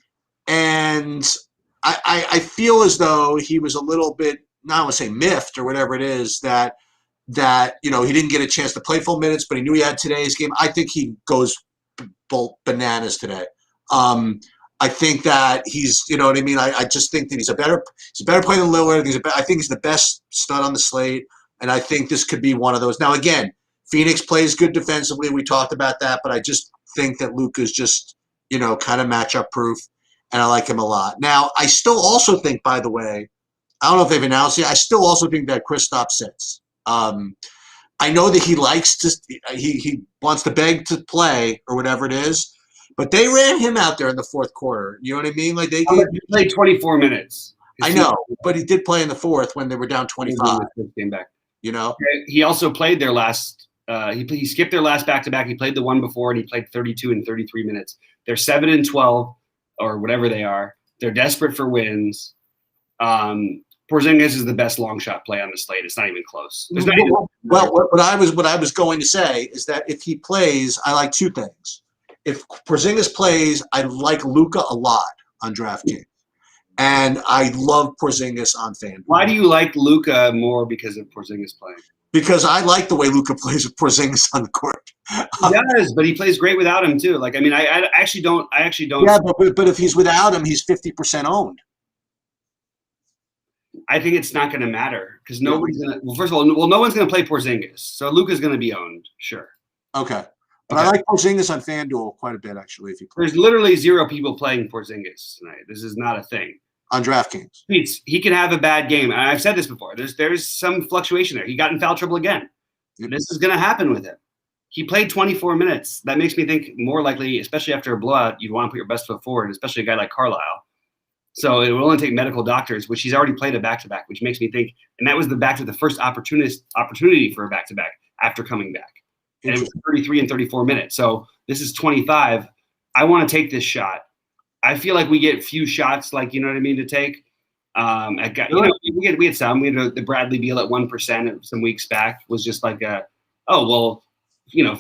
Speaker 1: I feel as though he was a little bit, I want to say miffed or whatever it is, that you know, he didn't get a chance to play full minutes, but he knew he had today's game. I think he goes bananas today. I think that he's, you know what I mean? I just think that he's a better player than Lillard. I think he's the best stud on the slate, and I think this could be one of those. Now, again, Phoenix plays good defensively. We talked about that, but I just think that Luka's just, you know, kind of matchup proof, and I like him a lot. Now, I still also think, by the way, I don't know if they've announced it, I still also think that Kristaps sits. I know that he likes to he wants to beg to play or whatever it is, but they ran him out there in the fourth quarter. You know what I mean? Like he
Speaker 3: played 24 minutes.
Speaker 1: I know, but he did play in the fourth when they were down 25.
Speaker 3: Came back.
Speaker 1: You know,
Speaker 3: he also played their last. He skipped their last back-to-back. He played the one before, and he played 32 and 33 minutes. They're 7-12 or whatever they are. They're desperate for wins. Porzingis is the best long shot play on the slate. It's not even close.
Speaker 1: Well, what I was going to say is that if he plays, I like two things. If Porzingis plays, I like Luka a lot on DraftKings, and I love Porzingis on FanDuel.
Speaker 3: Why do you like Luka more because of Porzingis playing?
Speaker 1: Because I like the way Luka plays with Porzingis on the court.
Speaker 3: He does, but he plays great without him too. Like, I mean, I actually don't.
Speaker 1: Yeah, but if he's without him, he's 50% owned.
Speaker 3: I think it's not going to matter because nobody's going to. Well, first of all, no one's going to play Porzingis, so Luka's going to be owned, sure.
Speaker 1: Okay, but I like Porzingis on FanDuel quite a bit actually. If you play.
Speaker 3: There's literally 0 people playing Porzingis tonight. This is not a thing
Speaker 1: on DraftKings.
Speaker 3: He can have a bad game, and I've said this before. There's some fluctuation there. He got in foul trouble again. Mm-hmm. This is going to happen with him. He played 24 minutes. That makes me think more likely, especially after a blowout, you'd want to put your best foot forward, especially a guy like Carlisle. So it will only take medical doctors, which he's already played a back-to-back, which makes me think, and that was the first opportunity for a back-to-back after coming back. And it was 33 and 34 minutes. So this is 25. I want to take this shot. I feel like we get few shots, like, you know what I mean, to take. We had some. We had the Bradley Beal at 1% some weeks back. Was just like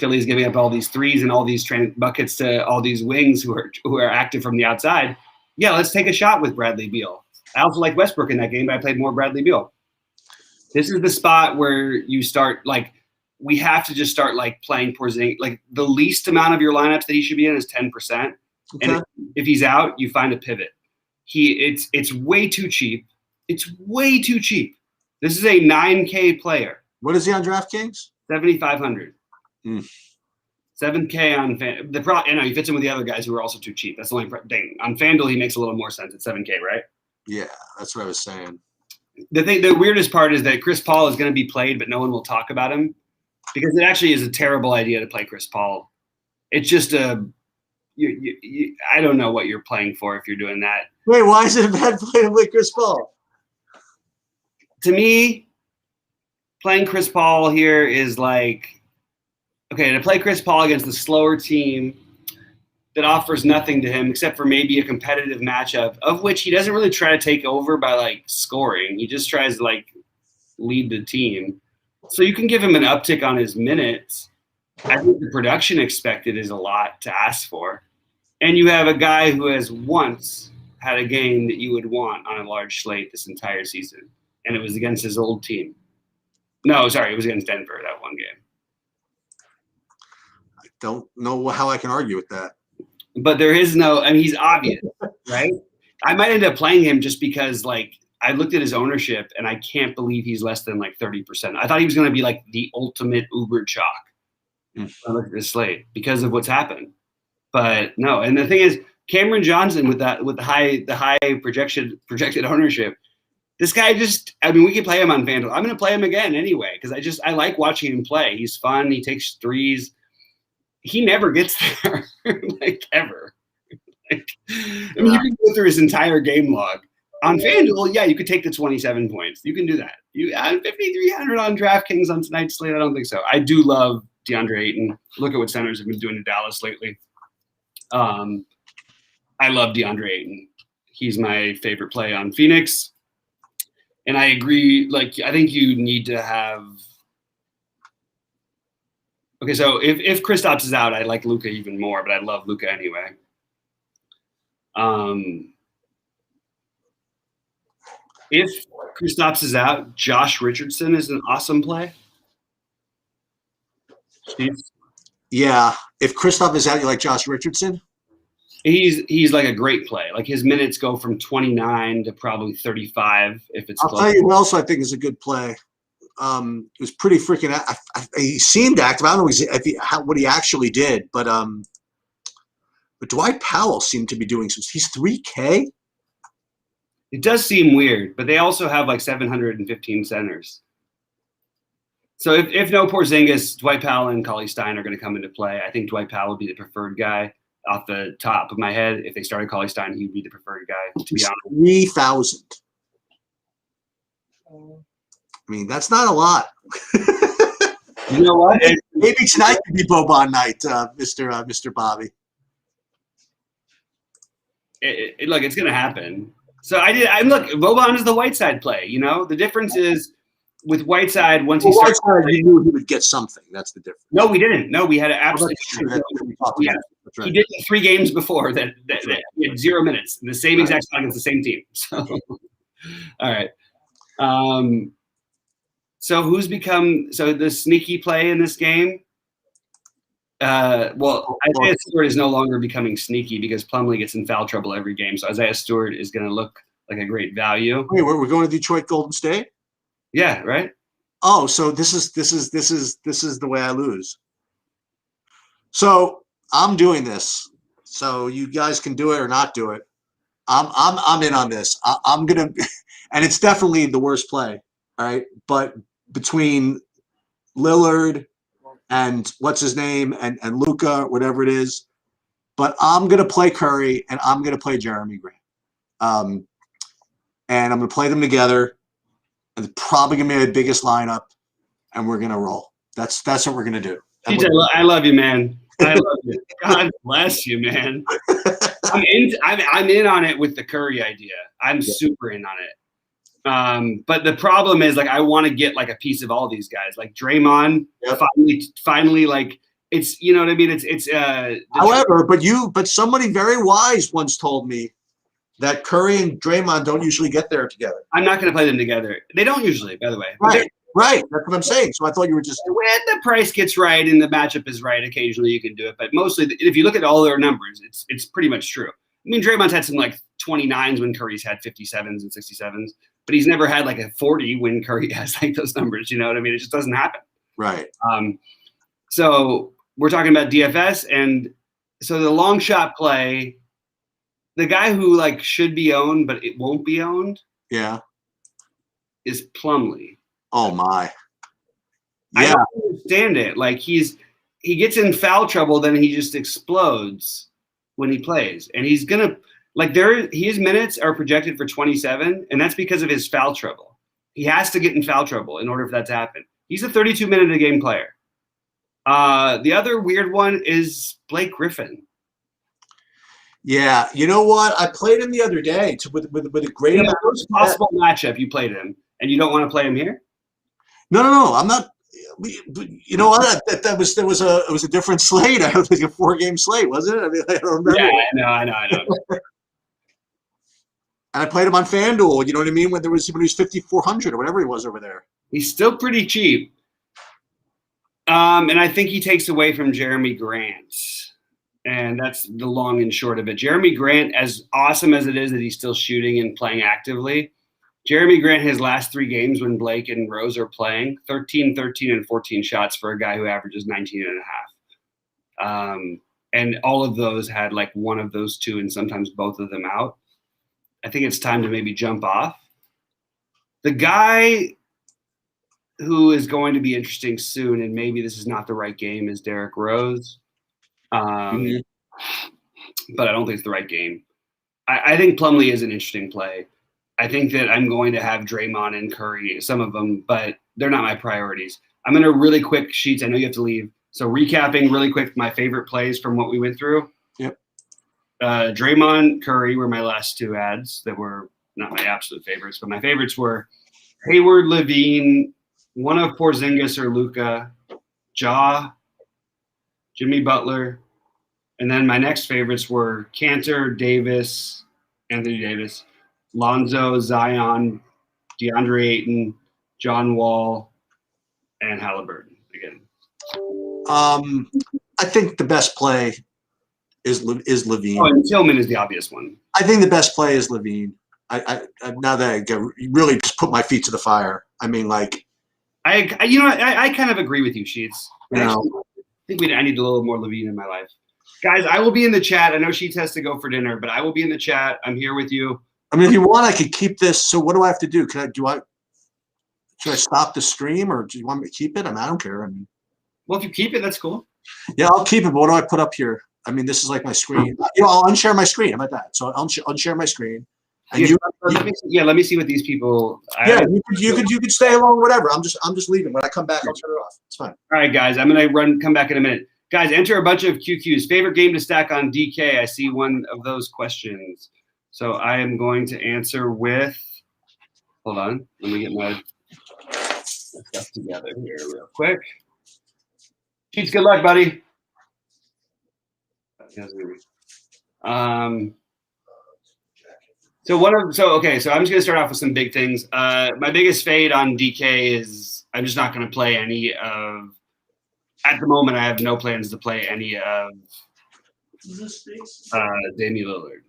Speaker 3: Philly's giving up all these threes and all these buckets to all these wings who are active from the outside. Yeah, let's take a shot with Bradley Beal. I also like Westbrook in that game, but I played more Bradley Beal. This is the spot where you start, like, we have to just start, like, playing Porzingis. Like, the least amount of your lineups that he should be in is 10%. Okay. And if he's out, you find a pivot. It's way too cheap. It's way too cheap. This is a 9K player.
Speaker 1: What is he on DraftKings?
Speaker 3: 7,500. 7K on he fits in with the other guys who are also too cheap. That's the only thing. On FanDuel, he makes a little more sense at 7K, right?
Speaker 1: Yeah, that's what I was saying.
Speaker 3: The weirdest part is that Chris Paul is going to be played, but no one will talk about him because it actually is a terrible idea to play Chris Paul. It's just I don't know what you're playing for if you're doing that.
Speaker 1: Wait, why is it a bad play to play Chris Paul?
Speaker 3: To me, playing Chris Paul here is like, okay, to play Chris Paul against the slower team that offers nothing to him except for maybe a competitive matchup, of which he doesn't really try to take over by, like, scoring. He just tries to, like, lead the team. So you can give him an uptick on his minutes. I think the production expected is a lot to ask for. And you have a guy who has once had a game that you would want on a large slate this entire season. And it was against his old team. No, sorry, it was against Denver, that one game.
Speaker 1: I don't know how I can argue with that.
Speaker 3: But there is no, I mean, he's obvious, right? I might end up playing him just because, like, I looked at his ownership and I can't believe he's less than like 30%. I thought he was going to be like the ultimate Uber chalk. I looked at this slate because of what's happened. But no, and the thing is, Cameron Johnson with the high projected ownership, this guy just, I mean, we could play him on FanDuel. I'm going to play him again anyway because I like watching him play. He's fun. He takes threes. He never gets there, like ever. Like, I mean, you can go through his entire game log. On FanDuel, yeah, you could take the 27 points. You can do that. You add 5,300 on DraftKings on tonight's slate. I don't think so. I do love DeAndre Ayton. Look at what centers have been doing in Dallas lately. I love DeAndre Ayton. He's my favorite play on Phoenix. And I agree. Like, I think you need to have. Okay, so if Kristaps is out, I like Luka even more, but I love Luka anyway. If Kristaps is out, Josh Richardson is an awesome play. Steve?
Speaker 1: Yeah, if Kristaps is out, you like Josh Richardson?
Speaker 3: He's like a great play. Like his minutes go from 29 to probably 35 if it's.
Speaker 1: I'll tell you who else I think is a good play. It was pretty freaking. He seemed active. I don't know what he actually did, but Dwight Powell seemed to be doing some. He's 3K.
Speaker 3: It does seem weird, but they also have like 715 centers. So if no Porzingis, Dwight Powell and Cauley Stein are going to come into play. I think Dwight Powell would be the preferred guy off the top of my head. If they started Cauley Stein, he would be the preferred guy, to be honest.
Speaker 1: 3,000. I mean, that's not a lot.
Speaker 3: You know what?
Speaker 1: Maybe tonight could be Boban night, Mr. Bobby.
Speaker 3: Look, it's going to happen. So look, Boban is the Whiteside play. You know, the difference is with Whiteside, once he starts,
Speaker 1: you knew he would get something. That's the difference.
Speaker 3: No, we didn't. No, we had an absolutely.
Speaker 1: Yeah,
Speaker 3: right. He did it 3 games before that he had 0 minutes, the same exact spot against the same team. So, all right. So who's become the sneaky play in this game? Well, Isaiah Stewart is no longer becoming sneaky because Plumlee gets in foul trouble every game. So Isaiah Stewart is going to look like a great value.
Speaker 1: Wait, we're going to Detroit Golden State?
Speaker 3: Yeah, right.
Speaker 1: Oh, so this is the way I lose. So I'm doing this. So you guys can do it or not do it. I'm in on this. I'm gonna, and it's definitely the worst play. All right, but between Lillard and what's his name and Luka, whatever it is, but I'm gonna play Curry and I'm gonna play Jeremy Grant, and I'm gonna play them together. And it's probably gonna be the biggest lineup, and we're gonna roll. That's what we're gonna do.
Speaker 3: I love you, man. I love you. God bless you, man. I'm in on it with the Curry idea. I'm super in on it. But the problem is, like, I want to get like a piece of all these guys, like Draymond. Yep. Finally, like it's, you know what I mean. It's.
Speaker 1: However, but somebody very wise once told me that Curry and Draymond don't usually get there together.
Speaker 3: I'm not going to play them together. They don't usually, by the way.
Speaker 1: Right. That's what I'm saying. So I thought you were just.
Speaker 3: When the price gets right and the matchup is right, occasionally you can do it. But mostly, if you look at all their numbers, it's pretty much true. I mean, Draymond's had some like 29s when Curry's had 57s and 67s, but he's never had like a 40 when Curry has like those numbers. You know what I mean? It just doesn't happen.
Speaker 1: Right.
Speaker 3: So we're talking about DFS, and so the long shot play. The guy who like should be owned, but it won't be owned.
Speaker 1: Yeah.
Speaker 3: Is Plumlee.
Speaker 1: Oh my. Yeah.
Speaker 3: I don't understand it. Like he gets in foul trouble, then he just explodes when he plays. And he's gonna his minutes are projected for 27, and that's because of his foul trouble. He has to get in foul trouble in order for that to happen. He's a 32-minute a game player. The other weird one is Blake Griffin.
Speaker 1: Yeah, you know what? I played him the other day with a great amount.
Speaker 3: Worst possible matchup, you played him, and you don't want to play him here?
Speaker 1: No. I'm not. You know what? That was it was a different slate. I was like a 4-game slate, wasn't it? I mean, I don't remember.
Speaker 3: Yeah, I know.
Speaker 1: And I played him on FanDuel. You know what I mean? When he was 5,400 or whatever he was over there.
Speaker 3: He's still pretty cheap. And I think he takes away from Jeremy Grant. And that's the long and short of it. Jeremy Grant, as awesome as it is that he's still shooting and playing actively, Jeremy Grant, his last 3 games when Blake and Rose are playing, 13, 13, and 14 shots for a guy who averages 19 and a half. And all of those had like one of those 2 and sometimes both of them out. I think it's time to maybe jump off. The guy who is going to be interesting soon, and maybe this is not the right game, is Derrick Rose. But I don't think it's the right game. I think Plumlee is an interesting play. I think that I'm going to have Draymond and Curry, some of them, but they're not my priorities. I'm going to really quick sheets. I know you have to leave. So recapping really quick my favorite plays from what we went through.
Speaker 1: Yep.
Speaker 3: Draymond, Curry were my last 2 ads that were not my absolute favorites, but my favorites were Hayward, LaVine, one of Porzingis or Luka, Ja, Jimmy Butler, and then my next favorites were Cantor, Davis, Anthony Davis, Lonzo, Zion, DeAndre Ayton, John Wall, and Halliburton again.
Speaker 1: I think the best play is LaVine.
Speaker 3: Oh, and Tillman is the obvious one.
Speaker 1: I think the best play is LaVine. I now that I really just put my feet to the fire. I mean, like,
Speaker 3: I kind of agree with you, Sheets. I think I need a little more LaVine in my life. Guys, I will be in the chat. I know Sheets has to go for dinner, but I will be in the chat. I'm here with you.
Speaker 1: I mean, if you want, I could keep this. So what do I have to do? Should I stop the stream, or do you want me to keep it? I mean, I don't care. I mean,
Speaker 3: well, if you keep it, that's cool.
Speaker 1: Yeah, I'll keep it. But what do I put up here? I mean, this is like my screen. I'll unshare my screen. How about that? So I'll unshare my screen. And
Speaker 3: let me see what these people.
Speaker 1: You could stay along, whatever. I'm just leaving. When I come back, I'll turn it off. It's fine.
Speaker 3: All right, guys. I'm gonna come back in a minute. Guys, enter a bunch of QQs. Favorite game to stack on DK? I see one of those questions. So I am going to answer with. Hold on. Let me get my stuff together here real quick. Cheats, good luck, buddy. So I'm just gonna start off with some big things. My biggest fade on DK is I'm just not gonna play any of. At the moment, I have no plans to play any of Damian Lillard.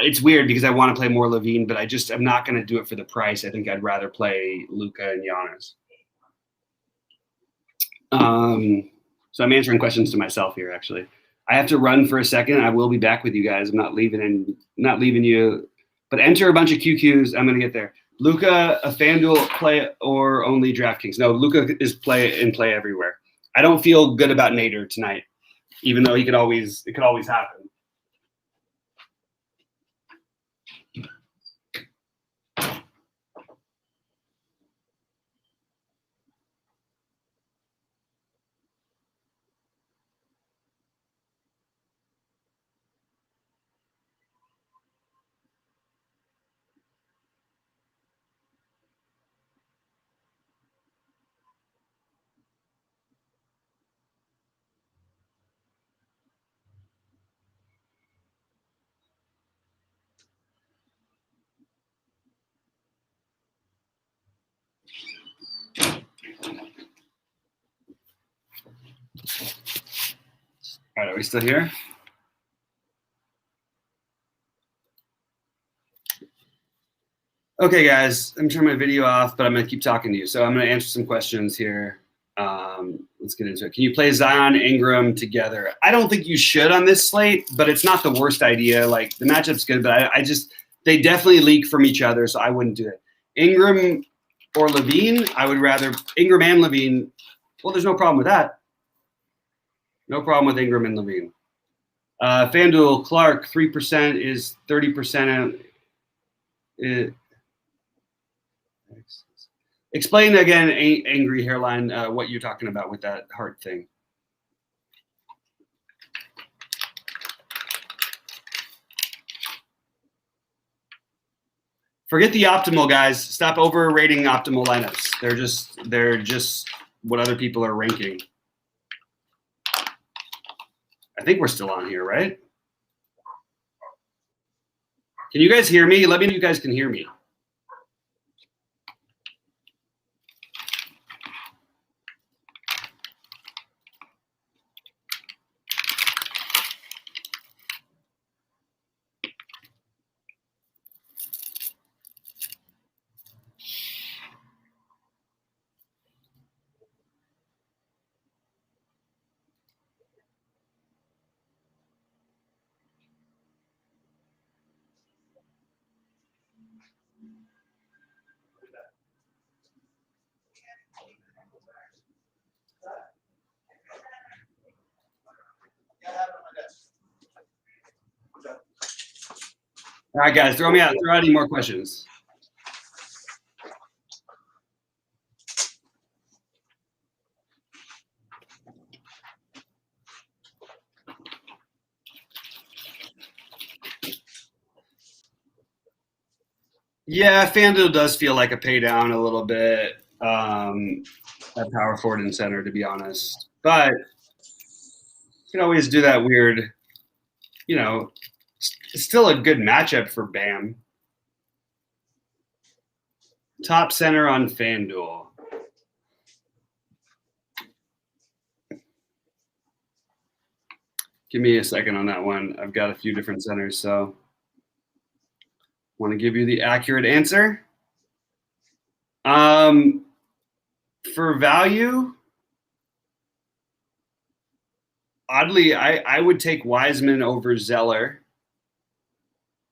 Speaker 3: It's weird because I want to play more LaVine, but I'm not going to do it for the price. I think I'd rather play Luka and Giannis. So I'm answering questions to myself here, actually. I have to run for a second. I will be back with you guys. I'm not leaving you. But enter a bunch of QQs. I'm going to get there. Luka, a FanDuel play or only DraftKings? No, Luka is play everywhere. I don't feel good about Nader tonight, even though it could always happen. All right, are we still here? Okay, guys, I'm turning my video off, but I'm going to keep talking to you. So I'm going to answer some questions here. Let's get into it. Can you play Zion and Ingram together? I don't think you should on this slate, but it's not the worst idea. Like, the matchup's good, but they definitely leak from each other, so I wouldn't do it. Ingram or LaVine, I would rather Ingram and LaVine. Well, there's no problem with that. No problem with Ingram and LaVine. FanDuel, Clark, 3% is 30%. Explain again, Angry Hairline, what you're talking about with that heart thing. Forget the optimal guys. Stop overrating optimal lineups. They're just what other people are ranking. I think we're still on here, right? Can you guys hear me? Let me know if you guys can hear me. All right, guys, throw out any more questions. Yeah, FanDuel does feel like a pay down a little bit at power forward and center, to be honest. But you can always do that weird, it's still a good matchup for Bam. Top center on FanDuel. Give me a second on that one. I've got a few different centers, so want to give you the accurate answer. For value, oddly, I would take Wiseman over Zeller.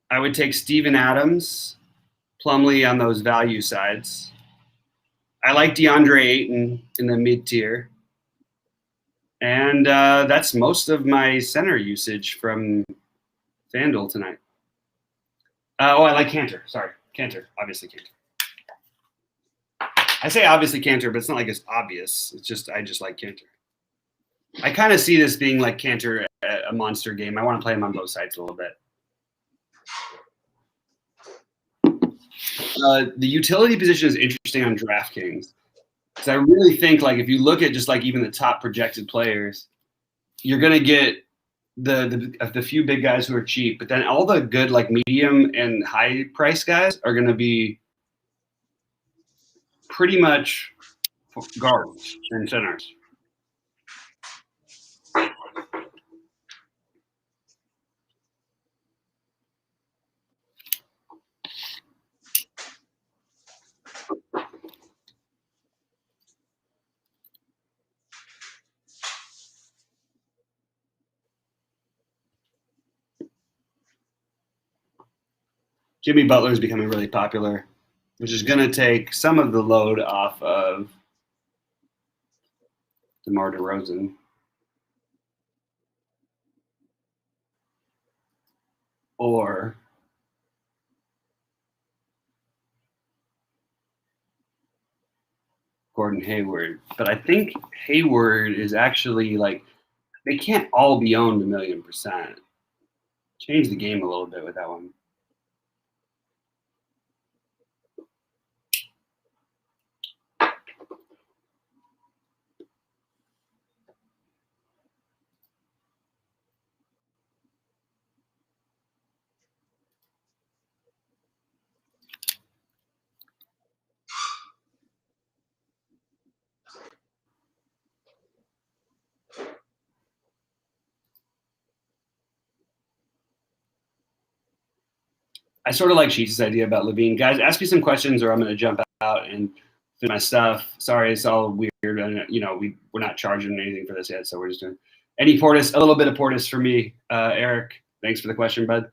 Speaker 3: I would take Steven Adams, Plumlee on those value sides. I like DeAndre Ayton in the mid-tier. And that's most of my center usage from FanDuel tonight. I like Cantor. Sorry, Cantor. Obviously Cantor. I say obviously Cantor, but it's not like it's obvious. It's just I just like Cantor. I kind of see this being like Cantor, a monster game. I want to play him on both sides a little bit. The utility position is interesting on DraftKings. Because I really think, like, if you look at just like even the top projected players, you're gonna get the few big guys who are cheap, but then all the good like medium and high price guys are gonna be pretty much guards and centers. Jimmy Butler is becoming really popular, which is going to take some of the load off of DeMar DeRozan. Or Gordon Hayward. But I think Hayward is actually like, they can't all be owned 1,000,000%. Change the game a little bit with that one. I sort of like Sheets' idea about LaVine. Guys, ask me some questions or I'm going to jump out and do my stuff. Sorry, it's all weird. And, we're not charging anything for this yet, so we're just doing any Portis, a little bit of Portis for me. Eric, thanks for the question, bud.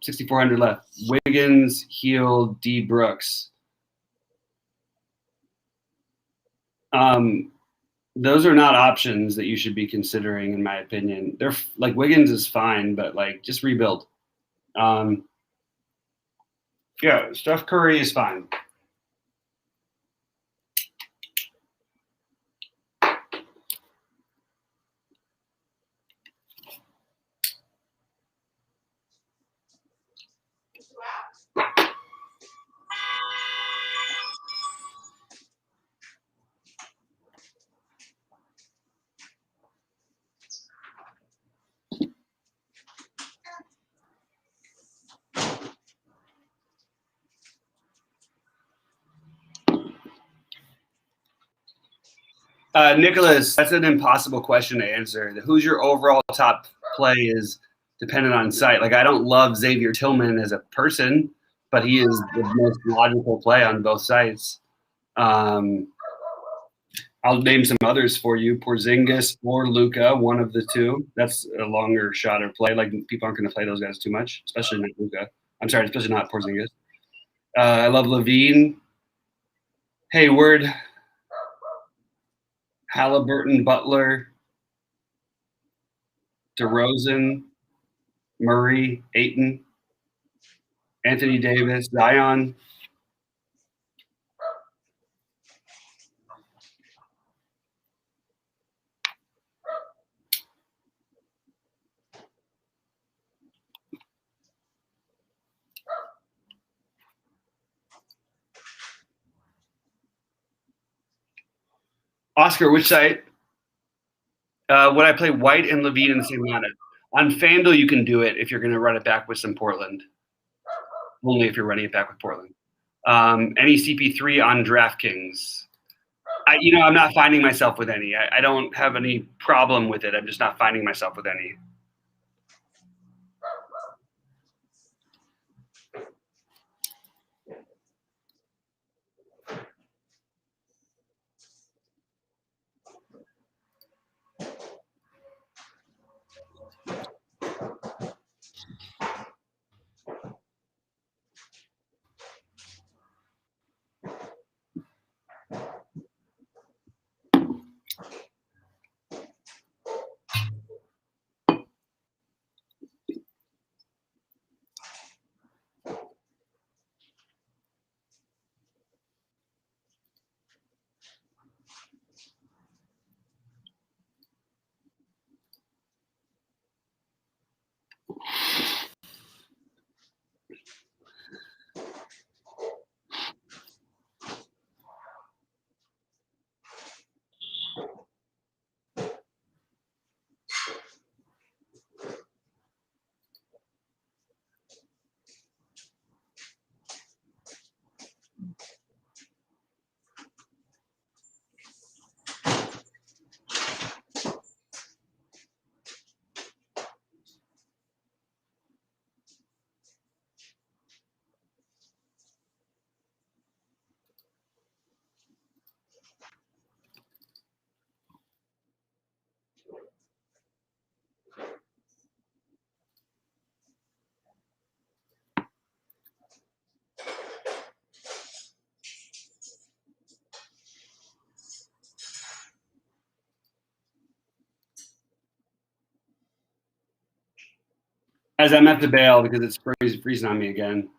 Speaker 3: 6,400 left. Wiggins, Hield, D. Brooks. Those are not options that you should be considering, in my opinion. They're like Wiggins is fine, but like just rebuild. Yeah, Steph Curry is fine. Nicholas, that's an impossible question to answer. Who's your overall top play is dependent on site. Like, I don't love Xavier Tillman as a person, but he is the most logical play on both sites. I'll name some others for you: Porzingis or Luka, one of the two. That's a longer shot of play. Like, people aren't going to play those guys too much, especially not Luka. I'm sorry, especially not Porzingis. I love Levine, Hayward, Halliburton, Butler, DeRozan, Murray, Ayton, Anthony Davis, Zion. Oscar, which site? Would I play White and Levine in the same lineup? On FanDuel, you can do it if you're going to run it back with some Portland. Only if you're running it back with Portland. Any CP3 on DraftKings? I'm not finding myself with any. I don't have any problem with it. I'm just not finding myself with any. As I'm at the bail because it's freezing on me again.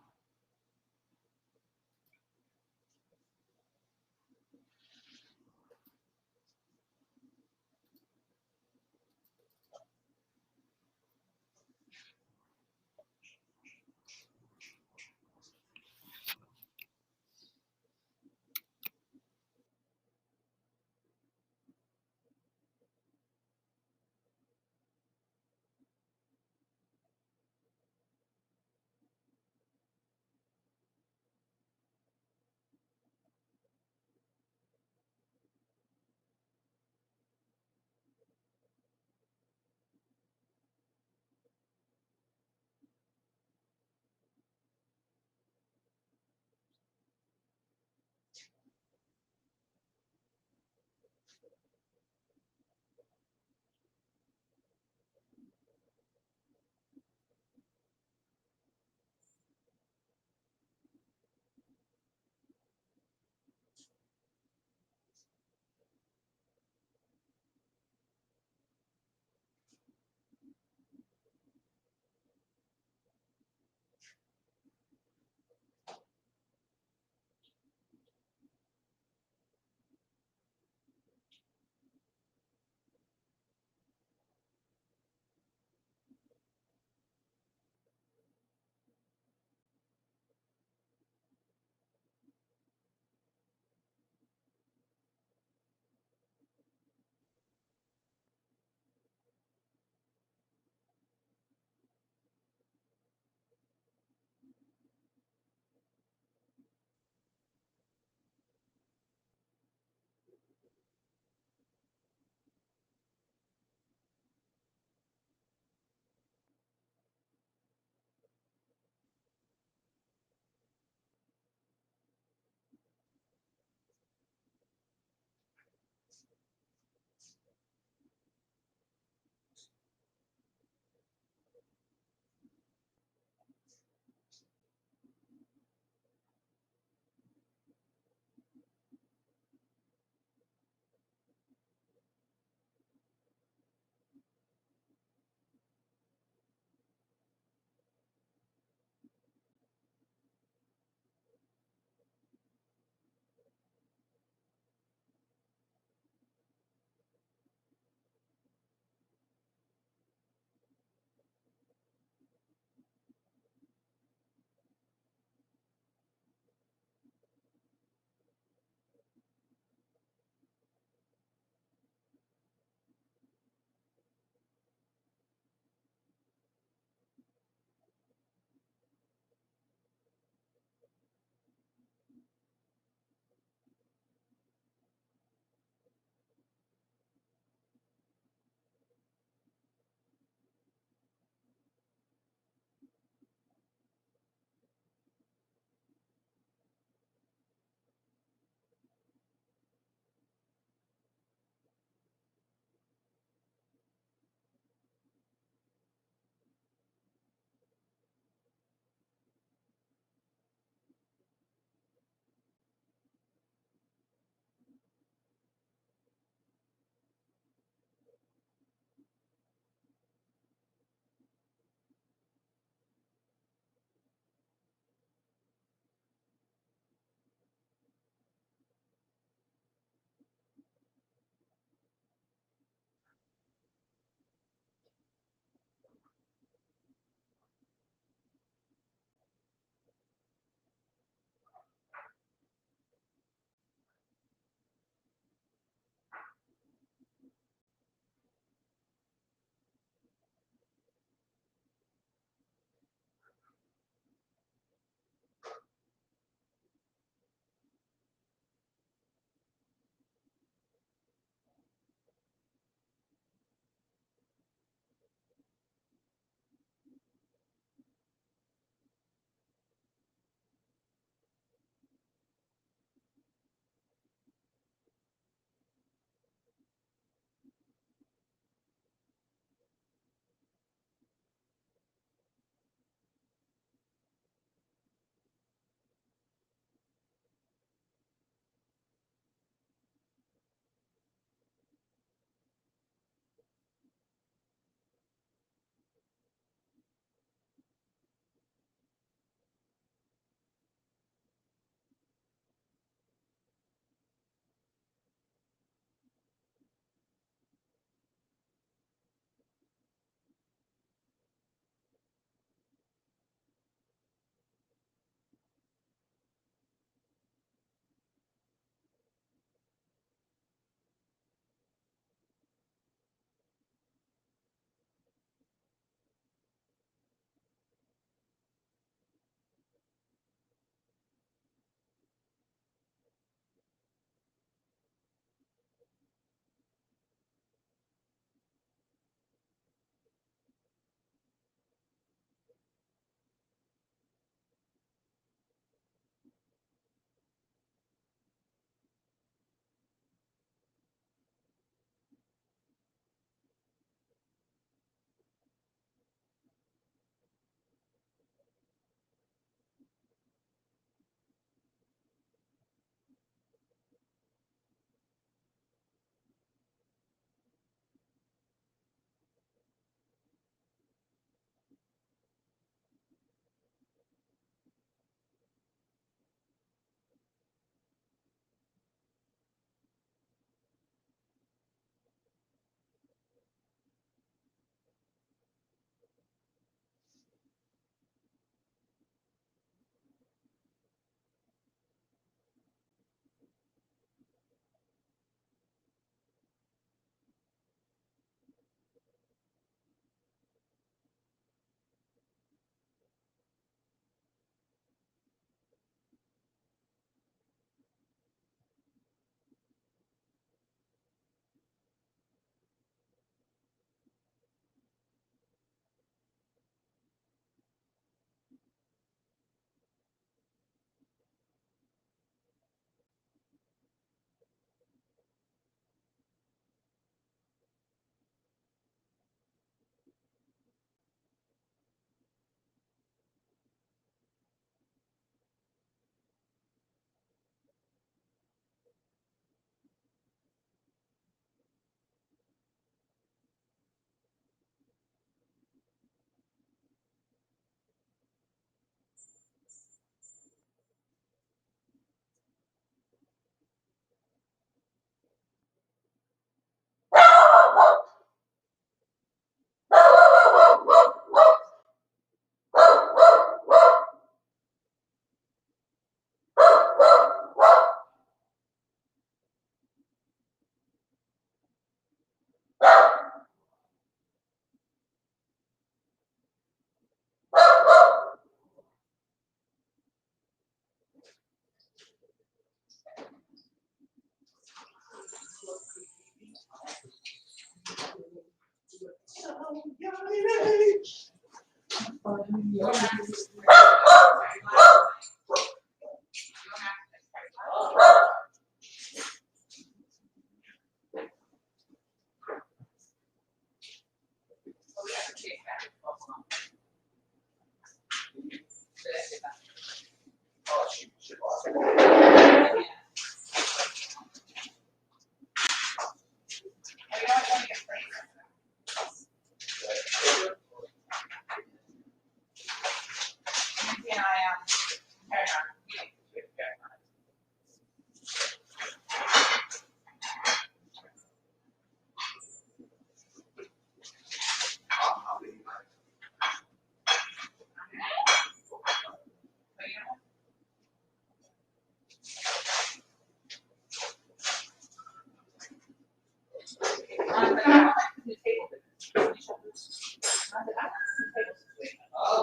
Speaker 1: Oh,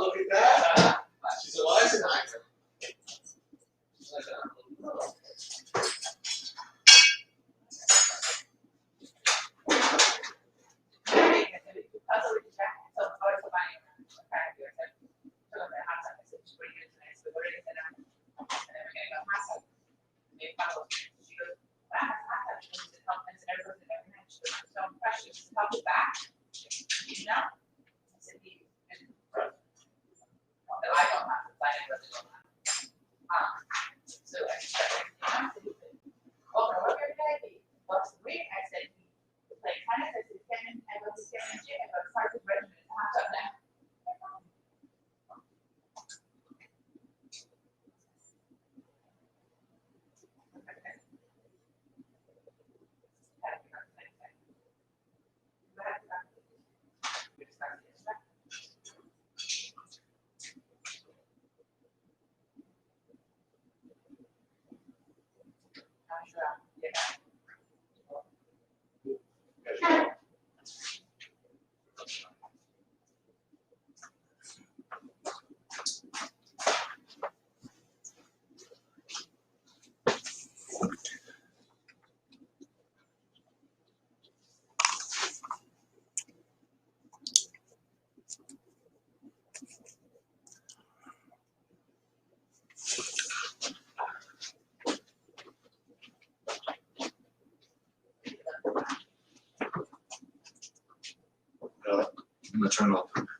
Speaker 1: look at that. She's a wise actor. I'm gonna turn off.